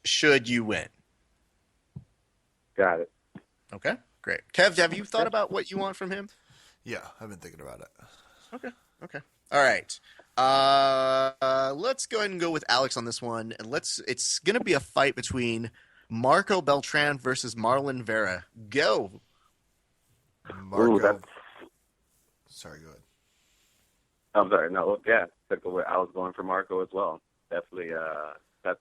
should you win. Got it. Okay, great. Kev, have you thought about what you want from him? Yeah, I've been thinking about it. Okay. All right. Let's go ahead and go with Alex on this one. And it's going to be a fight between Marco Beltran versus Marlon Vera. Go. Marco. Sorry, go ahead. I'm sorry. No, yeah. I was going for Marco as well. Definitely, that's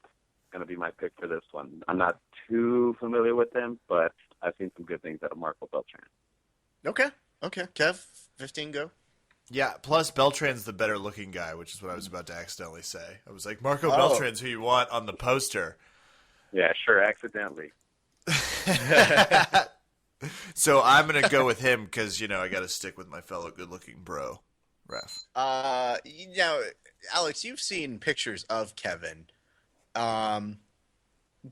going to be my pick for this one. I'm not too familiar with him, but I've seen some good things out of Marco Beltran. Okay. Kev, 15, go. Yeah, plus Beltran's the better looking guy, which is what I was about to accidentally say. I was like, Marco Beltran's who you want on the poster. Yeah, sure, accidentally. So I'm going to go with him because, I got to stick with my fellow good looking bro, Ref. Alex, you've seen pictures of Kevin. Can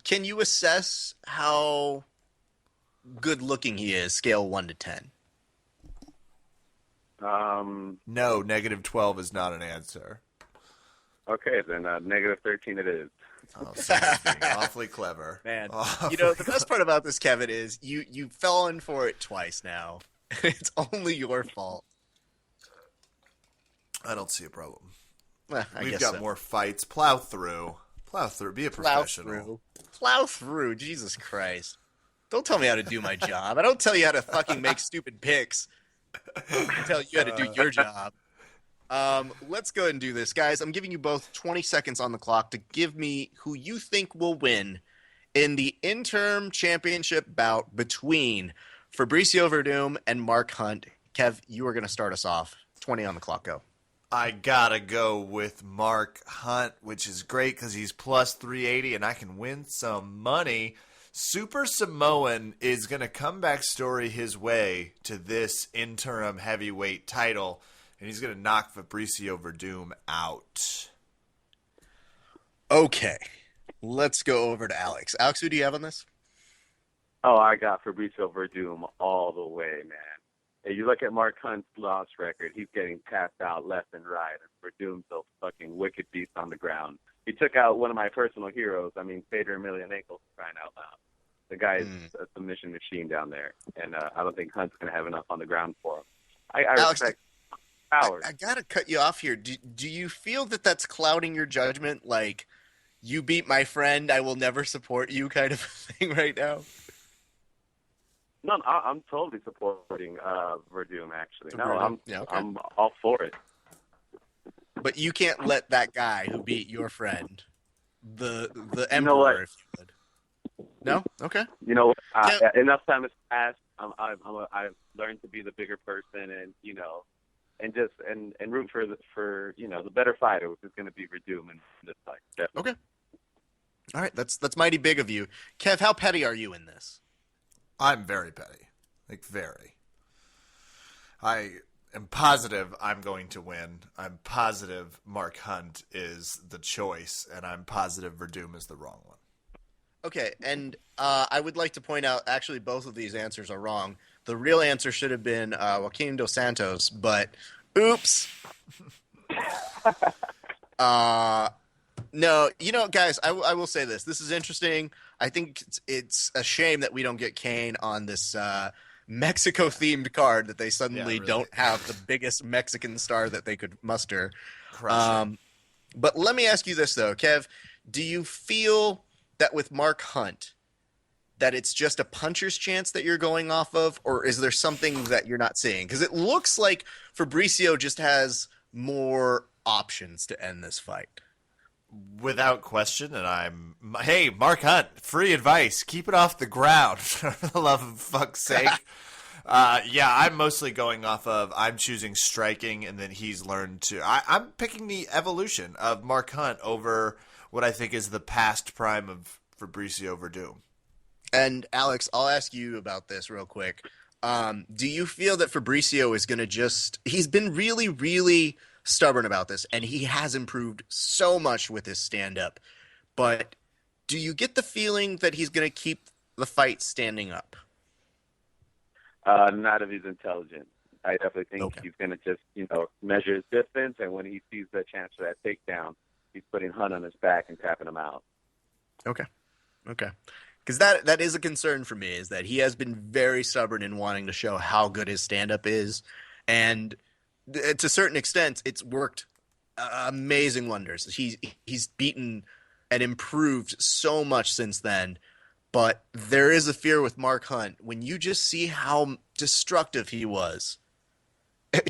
you assess how good looking he is, scale 1 to 10? No, -12 is not an answer. Okay, then -13 it is. Oh, someone's being awfully clever. Man, Awfully the best part about this, Kevin, is you've fallen for it twice now. It's only your fault. I don't see a problem. Well, We've got more fights. Plow through. Be a professional. Plow through. Jesus Christ. Don't tell me how to do my job. I don't tell you how to fucking make stupid picks. I tell you how to do your job. Let's go ahead and do this, guys. I'm giving you both 20 seconds on the clock to give me who you think will win in the interim championship bout between Fabricio Verdum and Mark Hunt. Kev, you are going to start us off. 20 on the clock, go. I gotta go with Mark Hunt, which is great because he's plus 380 and I can win some money. Super Samoan is going to come back story his way to this interim heavyweight title, and he's going to knock Fabricio Verdum out. Okay, let's go over to Alex. Alex, who do you have on this? Oh, I got Fabricio Verdum all the way, man. If you look at Mark Hunt's loss record, he's getting tapped out left and right, and Verdum's a fucking wicked beast on the ground. He took out one of my personal heroes. I mean, Fedor Emelianenko, crying out loud. The guy is a submission machine down there, and I don't think Hunt's going to have enough on the ground for him. I Alex, respect Howard. I got to cut you off here. Do you feel that that's clouding your judgment? Like, you beat my friend, I will never support you kind of thing right now? No, I'm totally supporting Verdum, actually. No, okay. I'm all for it. But you can't let that guy who beat your friend, the emperor, You know what? if you would. No? Okay. You know, Yeah. enough time has passed. I've learned to be the bigger person, and and just and root for the better fighter, which is going to be Verdum in this fight. Definitely. Okay. All right. That's mighty big of you, Kev. How petty are you in this? I'm very petty. Like, very. I am positive I'm going to win. I'm positive Mark Hunt is the choice, and I'm positive Verdum is the wrong one. Okay, and I would like to point out, actually, both of these answers are wrong. The real answer should have been Joaquin Dos Santos, but oops. No, guys, I will say this. This is interesting. I think it's a shame that we don't get Kane on this Mexico-themed card, that they suddenly really. don't have the biggest Mexican star that they could muster. Crush it. But let me ask you this, though. Kev, do you feel that with Mark Hunt, that it's just a puncher's chance that you're going off of, or is there something that you're not seeing? Because it looks like Fabricio just has more options to end this fight. Without question, and hey, Mark Hunt, free advice. Keep it off the ground, for the love of fuck's sake. I'm mostly going off of, I'm choosing striking, and then he's learned to, I'm picking the evolution of Mark Hunt over what I think is the past prime of Fabricio Verdum. And Alex, I'll ask you about this real quick. Do you feel that Fabricio is going to he's been really, really stubborn about this, and he has improved so much with his stand-up, but do you get the feeling that he's going to keep the fight standing up? Not if he's intelligent. I definitely think Okay. he's going to just, measure his distance, and when he sees the chance for that takedown, he's putting Hunt on his back and tapping him out. Okay. Because that is a concern for me, is that he has been very stubborn in wanting to show how good his stand-up is, and to a certain extent, it's worked amazing wonders. He's beaten and improved so much since then, but there is a fear with Mark Hunt when you just see how destructive he was,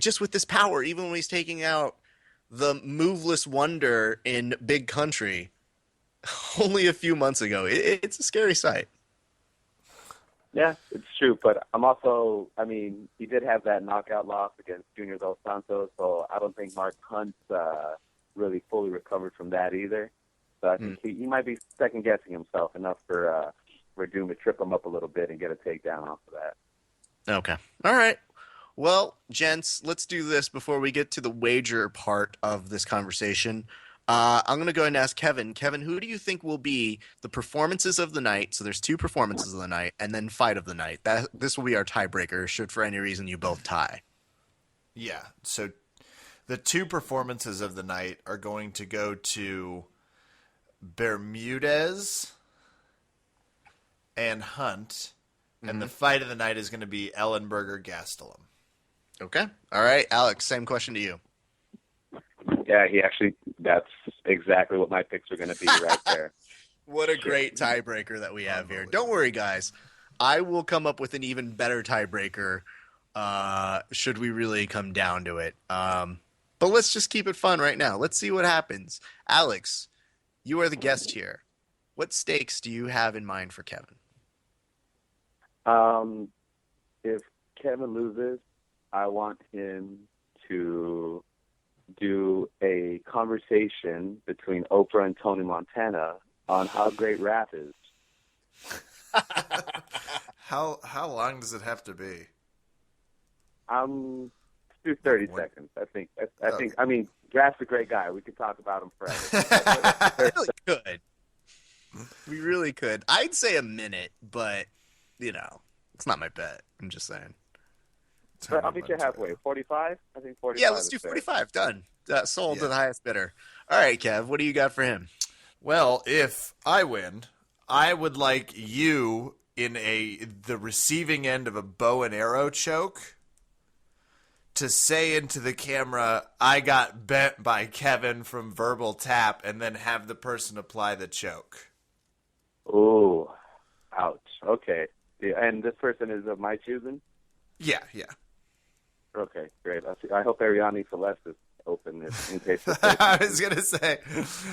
just with this power, even when he's taking out the moveless wonder in Big Country only a few months ago. It's a scary sight. Yeah, it's true, but he did have that knockout loss against Junior Dos Santos, so I don't think Mark Hunt's really fully recovered from that either. So I think he might be second-guessing himself enough for Verdum to trip him up a little bit and get a takedown off of that. Okay. All right. Well, gents, let's do this before we get to the wager part of this conversation. I'm going to go ahead and ask Kevin. Kevin, who do you think will be the performances of the night? So there's 2 performances of the night, and then fight of the night. This will be our tiebreaker, should for any reason you both tie. Yeah, so the 2 performances of the night are going to go to Bermudez and Hunt, and the fight of the night is going to be Ellenberger-Gastelum. Okay. All right, Alex, same question to you. Yeah, that's exactly what my picks are going to be right there. What a great tiebreaker that we have here. Don't worry, guys. I will come up with an even better tiebreaker should we really come down to it. But let's just keep it fun right now. Let's see what happens. Alex, you are the guest here. What stakes do you have in mind for Kevin? If Kevin loses, I want him to do a conversation between Oprah and Tony Montana on how great rap is. How long does it have to be? Let's do 30 seconds. I mean, Raph's a great guy. We could talk about him forever. We really could. We really could. I'd say a minute, but, it's not my bet. I'm just saying. But I'll meet you halfway. 45? I think 45. Yeah, let's do 45. Done. Sold to the highest bidder. All right, Kev, what do you got for him? Well, if I win, I would like you in the receiving end of a bow and arrow choke to say into the camera, "I got bent by Kevin from verbal tap," and then have the person apply the choke. Ooh, ouch. Okay. Yeah, and this person is of my choosing? Yeah. Okay, great. I hope Ariane Celeste is open in case. I was going to say,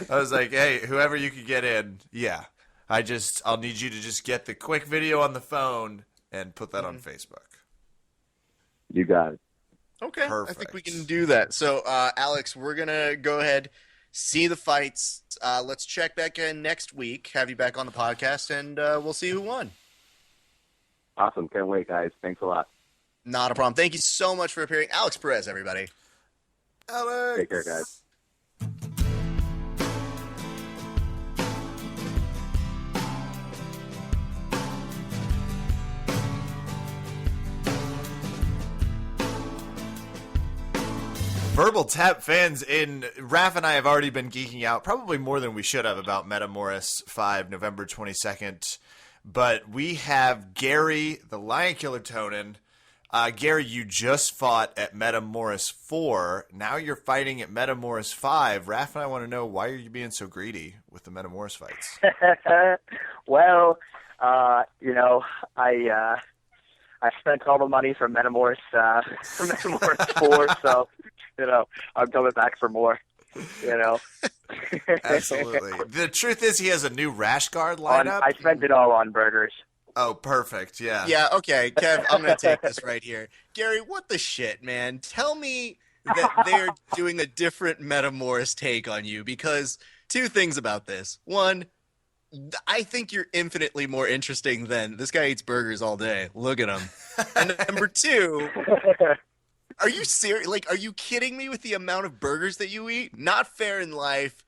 I was like, hey, whoever you could get in, yeah. I'll need you to just get the quick video on the phone and put that on Facebook. You got it. Okay, Perfect. I think we can do that. So, Alex, we're going to go ahead, see the fights. Let's check back in next week, have you back on the podcast, and we'll see who won. Awesome. Can't wait, guys. Thanks a lot. Not a problem. Thank you so much for appearing. Alex Perez, everybody. Alex! Take care, guys. Verbal Tap fans, Raph and I have already been geeking out, probably more than we should have, about Metamoris 5, November 22nd. But we have Garry, the Lion Killer Tonon. Garry, you just fought at Metamoris 4. Now you're fighting at Metamoris 5. Raph and I want to know, why are you being so greedy with the Metamoris fights? Well, I spent all the money from Metamoris 4, so I'm coming back for more. Absolutely. The truth is, he has a new rash guard lineup. I spent it all on burgers. Oh, perfect. Yeah. Yeah, okay, Kev, I'm going to take this right here. Garry, what the shit, man? Tell me that they're doing a different Metamoris take on you, because two things about this. One, I think you're infinitely more interesting than this guy eats burgers all day. Look at him. And number two, are you serious? Like, are you kidding me with the amount of burgers that you eat? Not fair in life.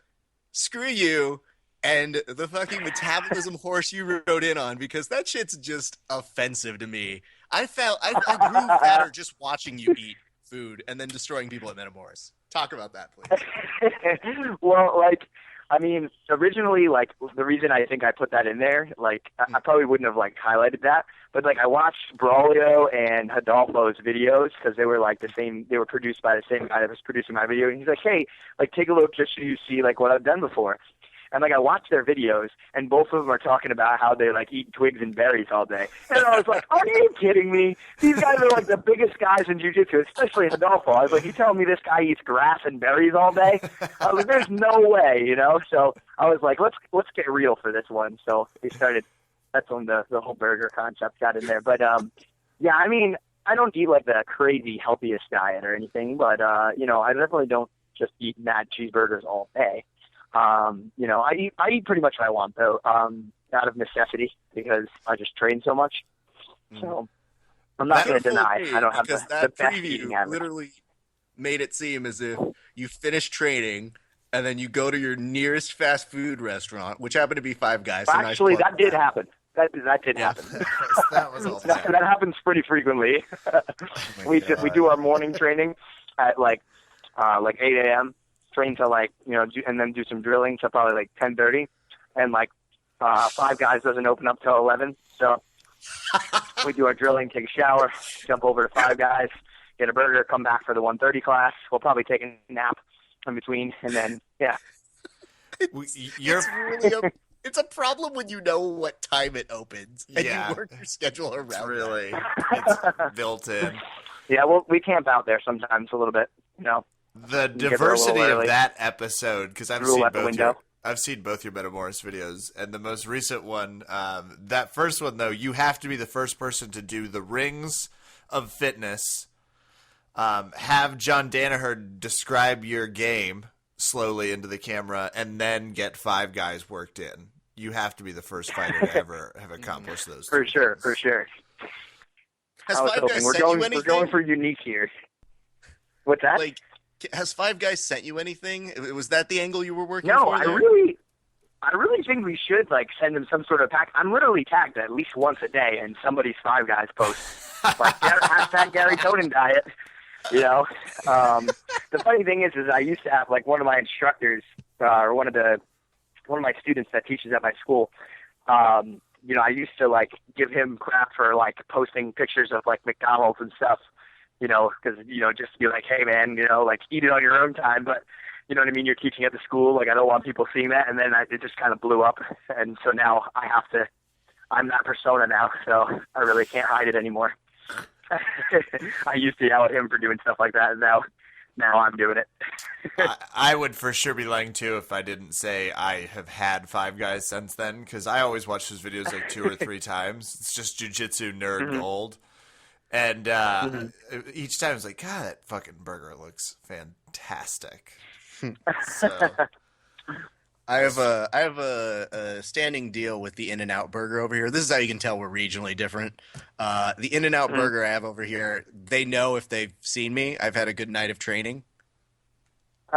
Screw you. And the fucking metabolism horse you rode in on, because that shit's just offensive to me. I grew fatter just watching you eat food and then destroying people at Metamoris. Talk about that, please. Well, originally, the reason I think I put that in there, I probably wouldn't have, highlighted that. But, I watched Braulio and Adolfo's videos because they were, the same, they were produced by the same guy that was producing my video. And he's like, hey, take a look just so you see, what I've done before. And, I watched their videos, and both of them are talking about how they, eat twigs and berries all day. And I was like, are you kidding me? These guys are, the biggest guys in jiu-jitsu, especially Adolfo. I was like, you telling me this guy eats grass and berries all day? I was like, there's no way, So I was like, let's get real for this one. So we started, that's when the whole burger concept got in there. But, yeah, I don't eat, the crazy healthiest diet or anything, but, I definitely don't just eat mad cheeseburgers all day. I eat pretty much what I want, though, out of necessity, because I just train so much. So I'm not going to deny I don't have the best eating habits. Literally made it seem as if you finish training and then you go to your nearest fast food restaurant, which happened to be Five Guys. So actually, that did happen. That did happen. That was all that happens pretty frequently. We do our morning training at 8 a.m. Train till and then do some drilling till probably 10:30, and Five Guys doesn't open up till 11. So we do our drilling, take a shower, jump over to Five Guys, get a burger, come back for the 1:30 class. We'll probably take a nap in between, and then It's a problem when you know what time it opens and Yeah. you work your schedule around It's that. really it's built in. Yeah, well, we camp out there sometimes a little bit. The get there a diversity little of early. that episode, because Rule out the window. I've seen both your Metamoris videos, and the most recent one, that first one though, you have to be the first person to do the rings of fitness. Have John Danaher describe your game slowly into the camera, and then get Five Guys worked in. You have to be the first fighter to ever have accomplished those. For two sure, things. for sure. Has I was Five hoping Guys we're sent going. you anything? We're going for unique here. What's that? Like, has Five Guys sent you anything? Was that the angle you were working No, for I there? really think we should send him some sort of pack. I'm literally tagged at least once a day in somebody's Five Guys post, hashtag Garry Tonon diet. The funny thing is I used to have one of my instructors, or one of my students that teaches at my school. I used to give him crap for posting pictures of McDonald's and stuff. Because just to be like, hey man, eat it on your own time, but you know what I mean? You're teaching at the school, I don't want people seeing that, and then it just kind of blew up, and so now I'm that persona now, so I really can't hide it anymore. I used to yell at him for doing stuff like that, and now I'm doing it. I would for sure be lying too if I didn't say I have had Five Guys since then, because I always watch his videos 2 or 3 times. It's just jujitsu nerd gold. And each time it's like, God, that fucking burger looks fantastic. So I have a standing deal with the In-N-Out burger over here. This is how you can tell we're regionally different. The In-N-Out burger I have over here, they know if they've seen me, I've had a good night of training.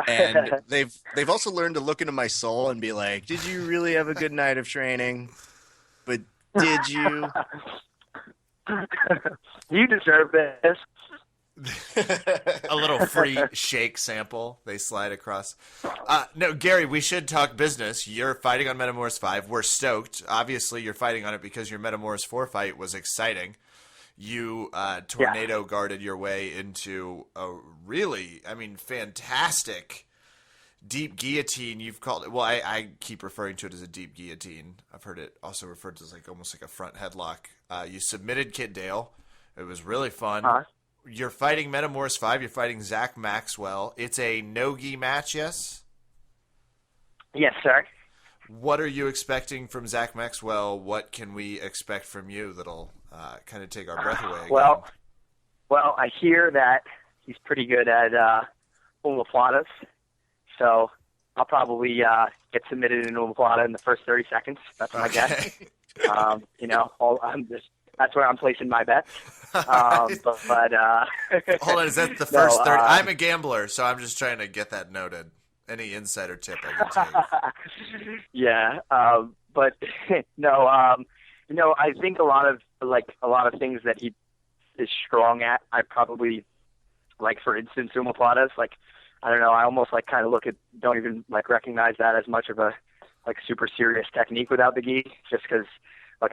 And they've also learned to look into my soul and be like, did you really have a good night of training? But did you? You deserve this. a little free shake sample they slide across. No, Garry, we should talk business. You're fighting on Metamoris 5. We're stoked. Obviously, you're fighting on it because your Metamoris 4 fight was exciting. You tornado guarded your way into a really, fantastic deep guillotine. You've called it. Well, I keep referring to it as a deep guillotine. I've heard it also referred to as almost like a front headlock. You submitted Kit Dale. It was really fun. You're fighting Metamoris 5. You're fighting Zach Maxwell. It's a no-gi match, yes? Yes, sir. What are you expecting from Zach Maxwell? What can we expect from you that'll kind of take our breath away again? Well, I hear that he's pretty good at omoplatas, so I'll probably get submitted in omoplata in the first 30 seconds. That's my guess. That's where I'm placing my bet. Hold on, is that the first 30? I'm a gambler, so I'm just trying to get that noted. Any insider tip I can take? Yeah, but no, I think a lot of things that he is strong at, I probably for instance, omoplatas. I don't know, I almost kind of don't even recognize that as much of a super serious technique without the gi, just because I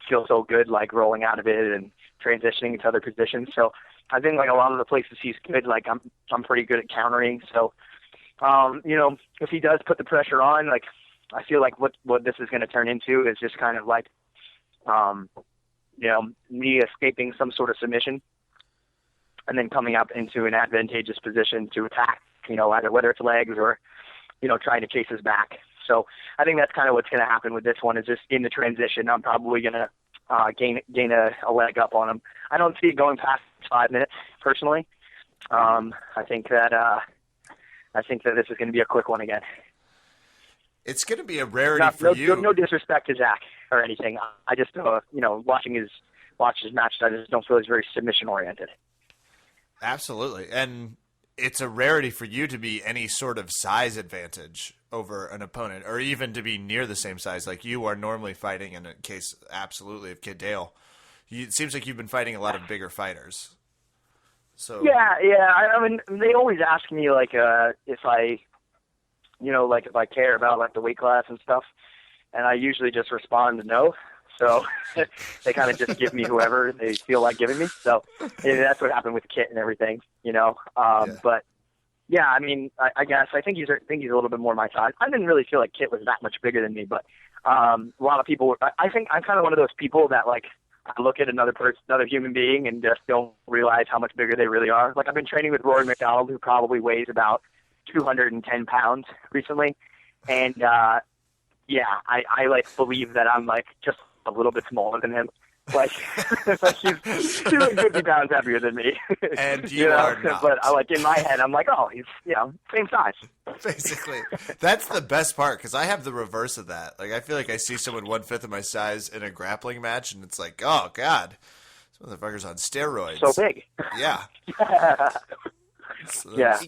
feel so good rolling out of it and transitioning into other positions. So I think a lot of the places he's good, I'm pretty good at countering. So if he does put the pressure on, I feel what this is going to turn into is just kind of me escaping some sort of submission and then coming up into an advantageous position to attack, either whether it's legs or, trying to chase his back. So I think that's kind of what's going to happen with this one, is just in the transition, I'm probably going to gain a leg up on him. I don't see it going past 5 minutes, personally. I think that this is going to be a quick one again. It's going to be a rarity for you. No disrespect to Zach or anything. I just, watching his match, I just don't feel he's very submission oriented. Absolutely, and it's a rarity for you to be any sort of size advantage over an opponent, or even to be near the same size. You are normally fighting, in a case absolutely of Kid Dale. It seems like you've been fighting a lot of bigger fighters. So yeah. I mean, they always ask me if I, if I care about the weight class and stuff, and I usually just respond no. So they kind of just give me whoever they feel like giving me. So that's what happened with Kit and everything, But yeah, I mean, I guess I think he's a little bit more my size. I didn't really feel like Kit was that much bigger than me, but A lot of people. I think I'm kind of one of those people that like I look at another human being, and just don't realize how much bigger they really are. Like I've been training with Rory McDonald, who probably weighs about 210 pounds recently, and yeah, I like believe that I'm like just a little bit smaller than him. Like, like he's 250 pounds heavier than me. And you are not. But I like in my head, I'm like, oh, he's same size. Basically, that's the best part because I have the reverse of that. Like, I feel like I see someone 1/5 of my size in a grappling match, and it's like, oh god, this motherfucker's on steroids. So big. Yeah. Yeah.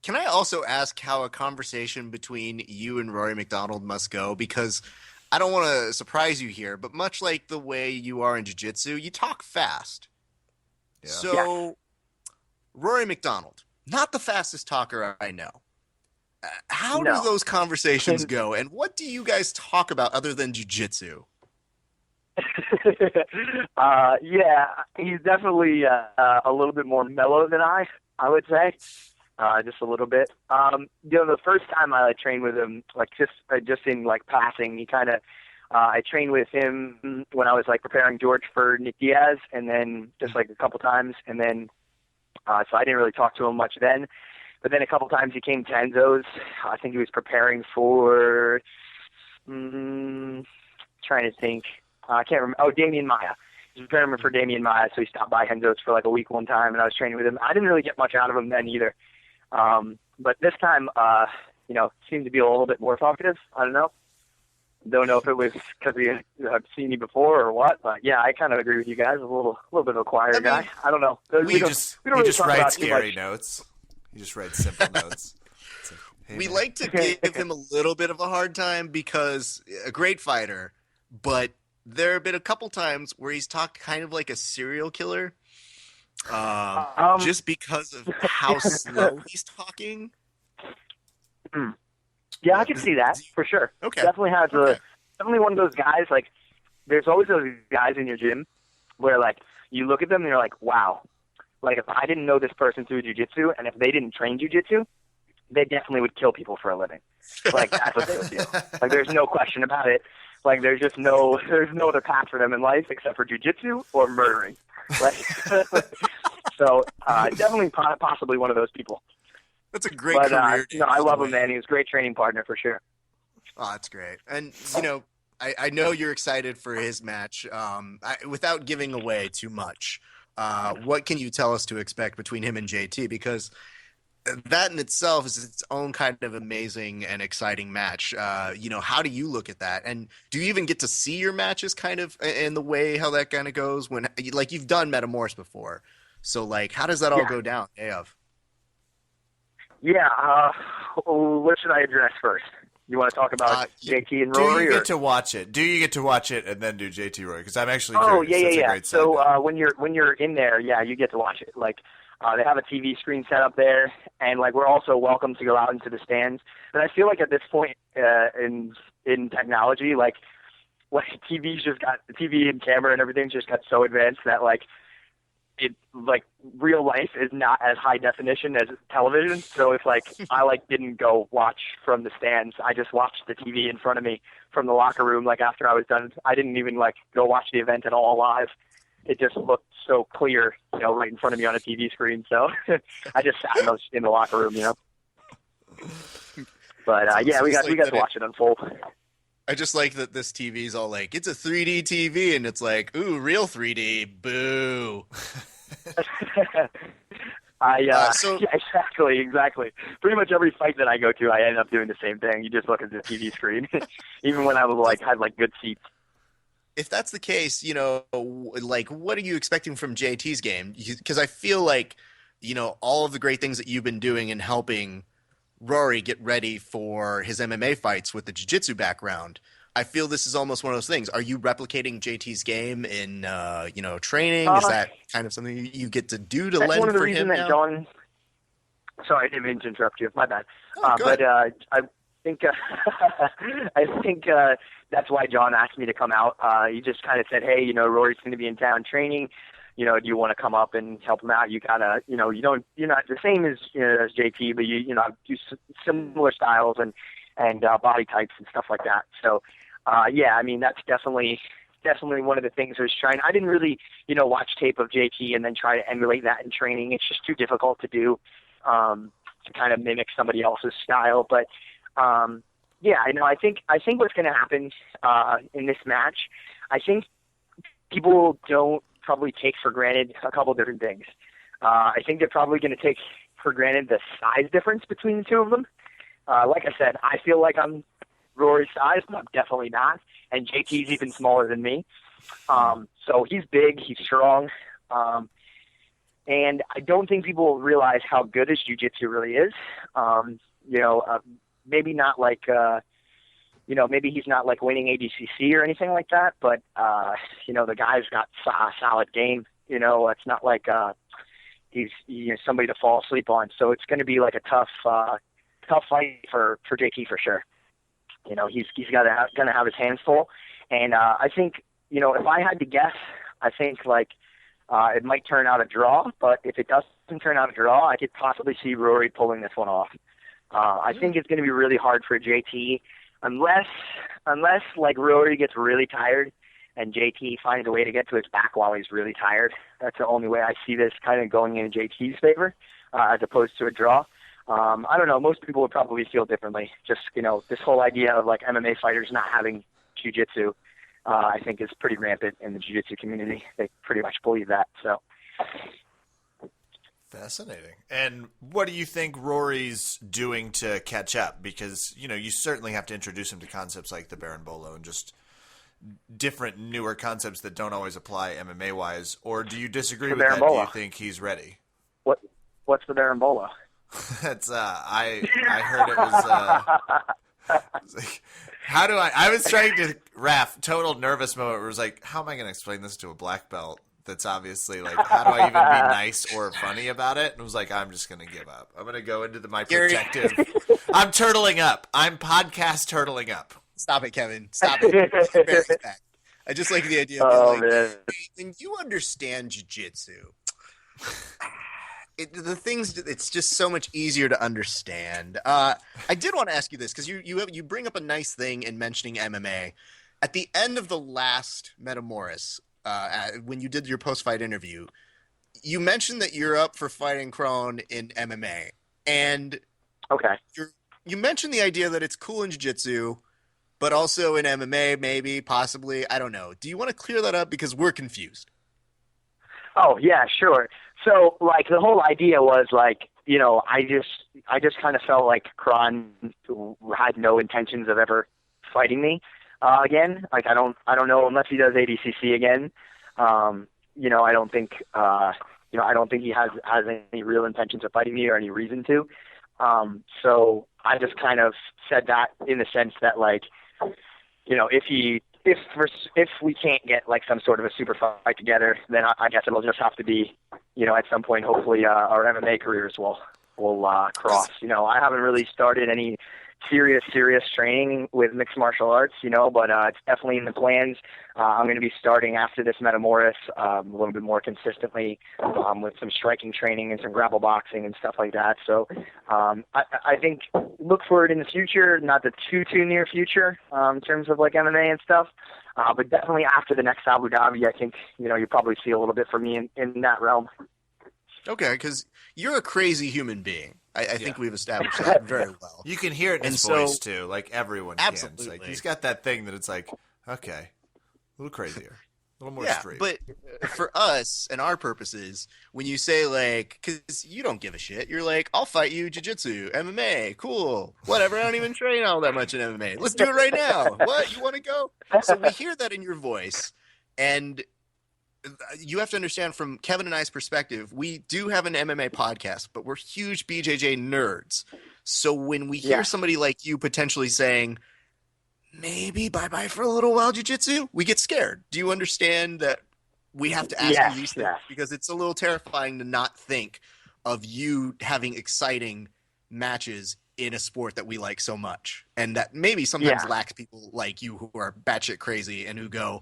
Can I also ask how a conversation between you and Rory McDonald must go? Because I don't want to surprise you here, but much like the way you are in jiu-jitsu, you talk fast. Yeah. So, Rory McDonald, not the fastest talker I know. How do those conversations go, and what do you guys talk about other than jiu-jitsu? Yeah, he's definitely a little bit more mellow than I would say. Just a little bit. The first time I trained with him, like just in like passing, he kind of, I trained with him when I was like preparing George for Nick Diaz, and then just like a couple times, and then so I didn't really talk to him much then. But then a couple times he came to Enzo's. I think he was preparing for, trying to think. I can't remember. Oh, Damian Maya. He was preparing for Damian Maya, so he stopped by Enzo's for like a week one time, and I was training with him. I didn't really get much out of him then either. But this time, seemed to be a little bit more talkative. I don't know. Don't know if it was because he had seen me before or what, but yeah, I kind of agree with you guys. A little bit of a quieter guy. I don't know. He just writes Garry notes. He just writes simple notes. Like, hey, we man. like to give him a little bit of a hard time because a great fighter, but there have been a couple times where he's talked kind of like a serial killer. Just because of how slow he's talking. Yeah, I can see that for sure. Okay. Definitely definitely one of those guys. Like, there's always those guys in your gym where like you look at them and you're like, wow. Like if I didn't know this person through jiu-jitsu, and if they didn't train jiu-jitsu, they definitely would kill people for a living. Like that's what they would do. Like there's no question about it. Like there's no other path for them in life except for jiu-jitsu or murdering. Like, so definitely possibly one of those people. That's a great career. No, I love him, man. He was a great training partner for sure. Oh, that's great. And, I know you're excited for his match. Without giving away too much, what can you tell us to expect between him and JT? Because that in itself is its own kind of amazing and exciting match. How do you look at that? And do you even get to see your matches kind of in the way how that kind of goes when, like, you've done Metamoris before? So, like, how does that all go down, Av? Yeah, what should I address first? You want to talk about JT and Rory? Do you get to watch it? Do you get to watch it and then do JT Rory? Because I'm actually curious. Oh, yeah. Great so when you're in there, yeah, you get to watch it. Like, they have a TV screen set up there, and like we're also welcome to go out into the stands. But I feel like at this point in technology, like TV and camera and everything just got so advanced that like real life is not as high definition as television. So it's like I didn't go watch from the stands. I just watched the TV in front of me from the locker room. Like after I was done, I didn't even go watch the event at all live. It just looked so clear, right in front of me on a TV screen. So I just sat in the locker room, But yeah, we got to watch it unfold. I just like that this TV's all like, it's a 3D TV, and it's like, ooh, real 3D, boo. Yeah, exactly. Pretty much every fight that I go to, I end up doing the same thing. You just look at the TV screen, even when I was had good seats. If that's the case, what are you expecting from JT's game? Because I feel like, all of the great things that you've been doing and helping Rory get ready for his MMA fights with the jiu-jitsu background, I feel this is almost one of those things. Are you replicating JT's game in, training? Is that kind of something you get to do to lend for him now? John... Sorry, I didn't mean to interrupt you. My bad. But I think that's why John asked me to come out. He just kind of said, hey, Rory's going to be in town training. Do you want to come up and help him out? You gotta, you're not the same as as JT, but you do similar styles and body types and stuff like that. So yeah, I mean, that's definitely one of the things I was trying. I didn't really, watch tape of JT and then try to emulate that in training. It's just too difficult to do, to kind of mimic somebody else's style. But yeah, I think what's going to happen in this match, I think people don't probably take for granted a couple different things. I think they're probably going to take for granted the size difference between the two of them. Like I said, I feel like I'm Rory's size, but I'm definitely not. And JT's even smaller than me. So he's big, he's strong. And I don't think people realize how good his jiu-jitsu really is. Maybe not like, maybe he's not like winning ADCC or anything like that, but, the guy's got a solid game. It's not like he's somebody to fall asleep on. So it's going to be like a tough fight for JT for sure. He's gonna have his hands full, and I think if I had to guess, I think it might turn out a draw. But if it doesn't turn out a draw, I could possibly see Rory pulling this one off. I think it's going to be really hard for JT unless like Rory gets really tired and JT finds a way to get to his back while he's really tired. That's the only way I see this kind of going in JT's favor as opposed to a draw. I don't know. Most people would probably feel differently. Just, this whole idea of like MMA fighters not having jiu-jitsu, I think is pretty rampant in the jiu-jitsu community. They pretty much believe that. So fascinating. And what do you think Rory's doing to catch up? Because, you certainly have to introduce him to concepts like the Berimbolo and just different newer concepts that don't always apply MMA wise. Or do you disagree with that? Do you think he's ready? What's the Berimbolo? That's I heard it was like, how do I was trying to total nervous moment where it was like, how am I going to explain this to a black belt that's obviously like, how do I even be nice or funny about it? And it was like, I'm just going to give up. I'm going to go into my protective. I'm turtling up. I'm podcast turtling up. Stop it, Kevin. Stop it. I just like the idea of when you understand jiu-jitsu, the things, it's just so much easier to understand. I did want to ask you this because you bring up a nice thing in mentioning MMA. At the end of the last Metamoris, when you did your post-fight interview, you mentioned that you're up for fighting Crone in MMA, and okay, you mentioned the idea that it's cool in jiu-jitsu, but also in MMA, maybe, possibly, I don't know. Do you want to clear that up because we're confused? Oh yeah, sure. So like the whole idea was like, I just kind of felt like Kron had no intentions of ever fighting me again. Like I don't know unless he does ADCC again. I don't think he has any real intentions of fighting me or any reason to. So I just kind of said that in the sense that like, if we can't get like some sort of a super fight together, then I guess it'll just have to be, at some point, hopefully our MMA careers will cross. I haven't really started any serious training with mixed martial arts, but it's definitely in the plans. I'm going to be starting after this Metamoris a little bit more consistently with some striking training and some grapple boxing and stuff like that. So I think look for it in the future, not the too near future in terms of like MMA and stuff, but definitely after the next Abu Dhabi, I think, you probably see a little bit from me in that realm. Okay, because you're a crazy human being. I think we've established that very well. You can hear it in his voice, too, like everyone absolutely. can. It's like, he's got that thing that it's like, okay, a little crazier, a little more straight. But for us and our purposes, when you say, like, because you don't give a shit, you're like, I'll fight you jiu-jitsu, MMA, cool, whatever, I don't even train all that much in MMA. Let's do it right now. What, you want to go? So we hear that in your voice, and you have to understand from Kevin and I's perspective, we do have an MMA podcast, but we're huge BJJ nerds. So when we hear somebody like you potentially saying, maybe bye-bye for a little while jiu-jitsu, we get scared. Do you understand that we have to ask you these things? Because it's a little terrifying to not think of you having exciting matches in a sport that we like so much. And that maybe sometimes lacks people like you who are batshit crazy and who go,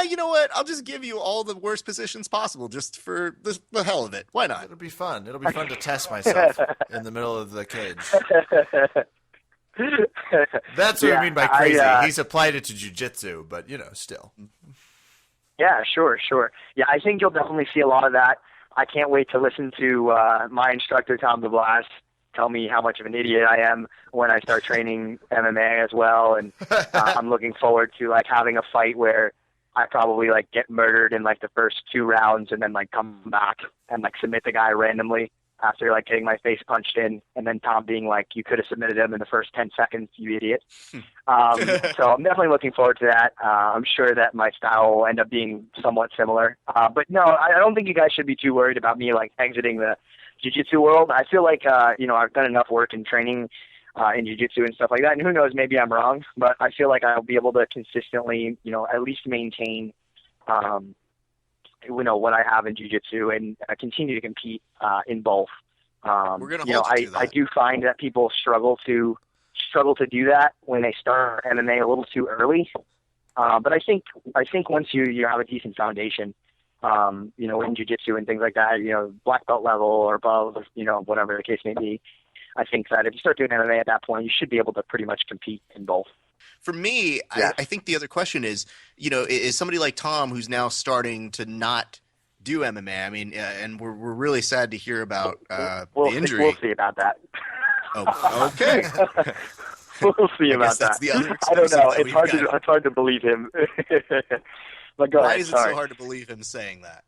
you know what? I'll just give you all the worst positions possible just for the hell of it. Why not? It'll be fun. It'll be fun to test myself in the middle of the cage. That's what Yeah, I mean by crazy. I, He's applied it to jiu-jitsu, but, still. Yeah, sure. Yeah, I think you'll definitely see a lot of that. I can't wait to listen to my instructor, Tom DeBlas, tell me how much of an idiot I am when I start training MMA as well. And I'm looking forward to, having a fight where I probably, get murdered in, the first 2 rounds and then, come back and, submit the guy randomly after, getting my face punched in, and then Tom being you could have submitted him in the first 10 seconds, you idiot. So I'm definitely looking forward to that. I'm sure that my style will end up being somewhat similar. But no, I don't think you guys should be too worried about me, exiting the jiu-jitsu world. I feel like, I've done enough work in training in jiu-jitsu and stuff like that, and who knows, maybe I'm wrong, but I feel like I'll be able to consistently, at least maintain what I have in jiu-jitsu and continue to compete in both. We're gonna hold you to that. I do find that people struggle to do that when they start MMA a little too early. But I think once you have a decent foundation, in jiu-jitsu and things like that, black belt level or above, whatever the case may be, I think that if you start doing MMA at that point, you should be able to pretty much compete in both. For me, Yeah. I think the other question is, is somebody like Tom who's now starting to not do MMA. I mean, and we're really sad to hear about the injury. We'll see about that. Oh, okay. We'll see I about guess that's that. the other I don't know. exclusive that It's hard to believe him. But go Why ahead. is it Sorry. so hard to believe him saying that?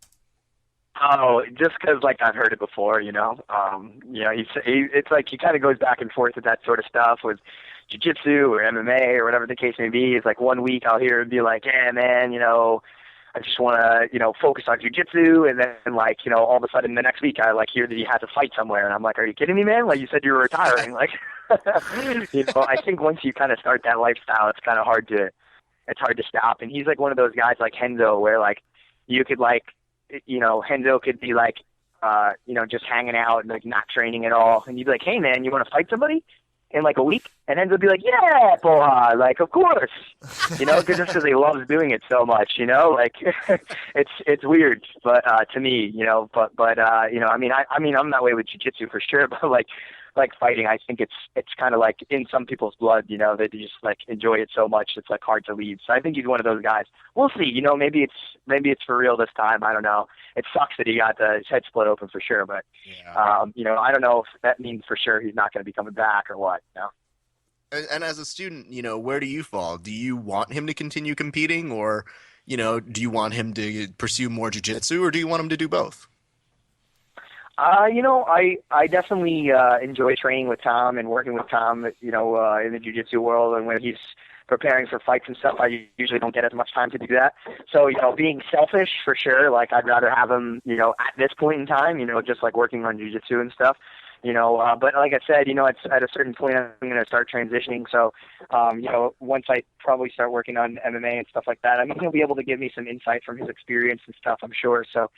Oh, just because I've heard it before, it's he kind of goes back and forth with that sort of stuff with jiu-jitsu or MMA or whatever the case may be. It's 1 week I'll hear him be like, yeah, man, I just want to, focus on jiu-jitsu, and then all of a sudden the next week I hear that he has to fight somewhere, and I'm like, are you kidding me, man? You said you were retiring. I think once you kind of start that lifestyle, it's kind of hard to stop. And he's one of those guys like Henzo, where you could Henzo could be just hanging out and not training at all, and you'd be like, hey man, you want to fight somebody in a week? And Henzo would be like, yeah, boy, of course, because he loves doing it so much, it's weird, but to me, I'm that way with jiu-jitsu for sure, but fighting, I think it's kind of in some people's blood, they just enjoy it so much it's hard to leave. So I think he's one of those guys. We'll see, maybe it's for real this time. I don't know. It sucks that he got his head split open for sure, but I don't know if that means for sure he's not going to be coming back or what. And as a student, where do you fall? Do you want him to continue competing, or do you want him to pursue more jiu-jitsu, or do you want him to do both? I definitely enjoy training with Tom and working with Tom, in the jiu-jitsu world, and when he's preparing for fights and stuff, I usually don't get as much time to do that. So, being selfish for sure, I'd rather have him, at this point in time, just working on jiu-jitsu and stuff, but like I said, it's at a certain point I'm going to start transitioning. So, once I probably start working on MMA and stuff like that, I mean, he'll be able to give me some insight from his experience and stuff, I'm sure. So,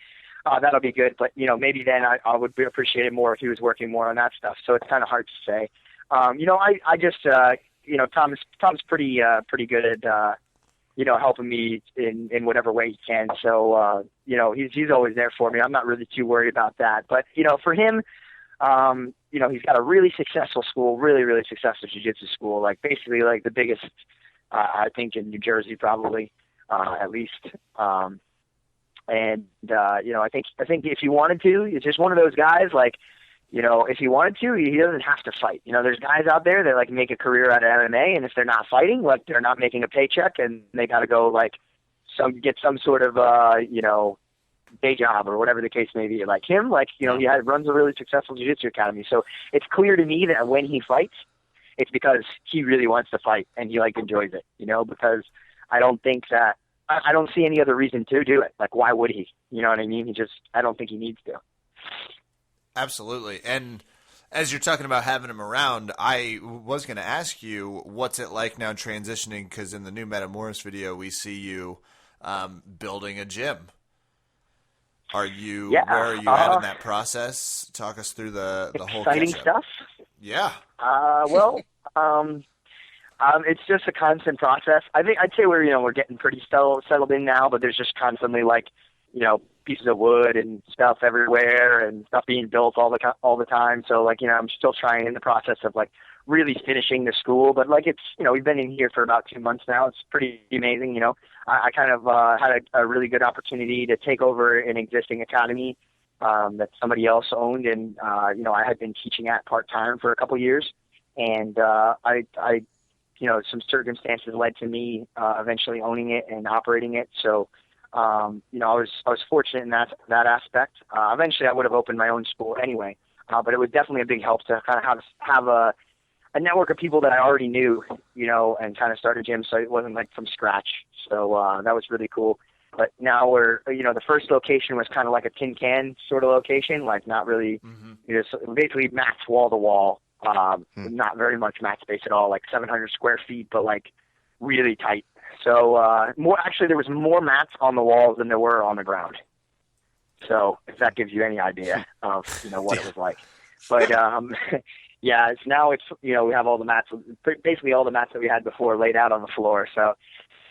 that'll be good, but maybe then I would appreciate it more if he was working more on that stuff. So it's kind of hard to say. I just Tom's pretty good at helping me in whatever way he can. So he's always there for me. I'm not really too worried about that. But for him, he's got a really successful school, really successful jiu-jitsu school, basically the biggest I think in New Jersey probably, at least. And I think if he wanted to, it's just one of those guys, if he wanted to, he doesn't have to fight. There's guys out there that make a career out of MMA, and if they're not fighting, they're not making a paycheck, and they got to go get some sort of day job or whatever the case may be. Like him, he runs a really successful jiu-jitsu academy. So it's clear to me that when he fights, it's because he really wants to fight and he enjoys it. Because I don't think that. I don't see any other reason to do it. Why would he? You know what I mean? I don't think he needs to. Absolutely. And as you're talking about having him around, I was going to ask you, what's it like now transitioning? Because in the new Metamoris video, we see you building a gym. Where are you at in that process? Talk us through the whole exciting stuff. Yeah. It's just a constant process. I'd say we're getting pretty settled in now, but there's just constantly pieces of wood and stuff everywhere and stuff being built all the time. So like, I'm still trying in the process of like really finishing the school, but like it's, we've been in here for about 2 months now. It's pretty amazing. I kind of had a really good opportunity to take over an existing academy that somebody else owned, and I had been teaching at part-time for a couple years, and I some circumstances led to me eventually owning it and operating it. So I was fortunate in that aspect. Eventually I would have opened my own school anyway, but it was definitely a big help to kind of have a network of people that I already knew, and kind of start a gym, so it wasn't like from scratch. So that was really cool. But now we're, the first location was kind of like a tin can sort of location, like not really, so basically mats wall to wall, not very much mat space at all, like 700 square feet, but like really tight. So there was more mats on the walls than there were on the ground. So if that gives you any idea of, what it was like. But yeah, we have all the mats, basically all the mats that we had before laid out on the floor. So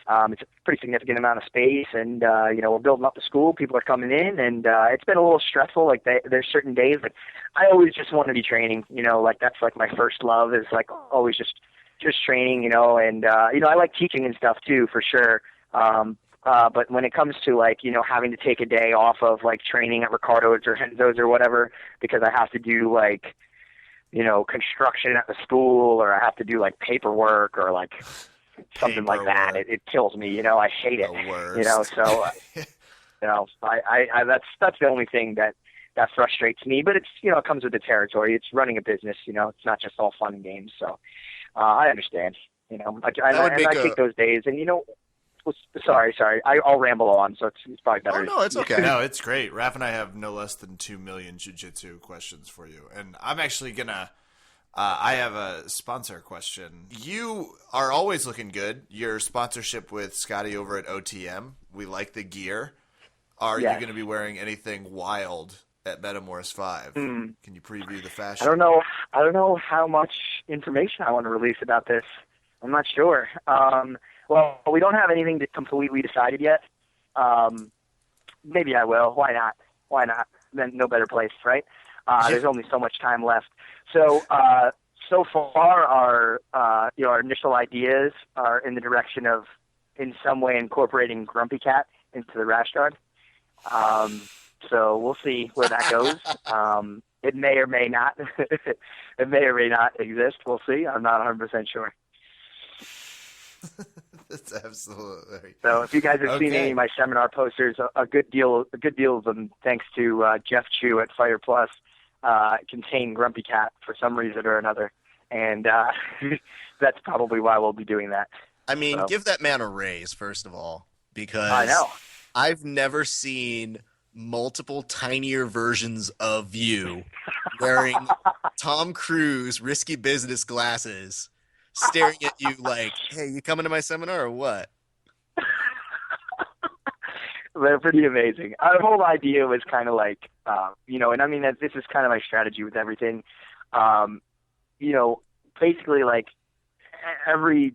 it's a pretty significant amount of space, and we're building up the school. People are coming in, and it's been a little stressful. Like there's certain days, like I always just want to be training. Like that's like my first love is like always just training. And I like teaching and stuff too, for sure. But when it comes to like having to take a day off of like training at Ricardo's or Henzo's or whatever because I have to do like construction at the school, or I have to do like paperwork or like something like that. It kills me. I hate it. So I that's the only thing that frustrates me. But it's it comes with the territory. It's running a business. It's not just all fun and games. So I understand. I take those days, and sorry, I'll ramble on. So it's probably better. Oh no, it's okay. No, it's great. Raph and I have no less than 2 million jiu-jitsu questions for you, and I'm actually gonna. I have a sponsor question. You are always looking good. Your sponsorship with Scotty over at OTM, we like the gear. Are you going to be wearing anything wild at Metamoris 5? Can you preview the fashion? I don't know how much information I want to release about this. I'm not sure. Well, we don't have anything completely decided yet. Maybe I will. Why not? Then no better place, right? There's only so much time left. So far, our initial ideas are in the direction of, in some way, incorporating Grumpy Cat into the rash guard. So we'll see where that goes. It may or may not. It may or may not exist. We'll see. I'm not 100% sure. That's absolutely. So if you guys have seen any of my seminar posters, a good deal of them, thanks to Jeff Chu at Fighter Plus, contain Grumpy Cat for some reason or another, and that's probably why we'll be doing that. I mean, give that man a raise, first of all, because I know I've never seen multiple tinier versions of you wearing Tom Cruise risky business glasses, staring at you like, "Hey, you coming to my seminar or what?" They're pretty amazing. Our whole idea was kind of like, and I mean, this is kind of my strategy with everything. Basically, like everybody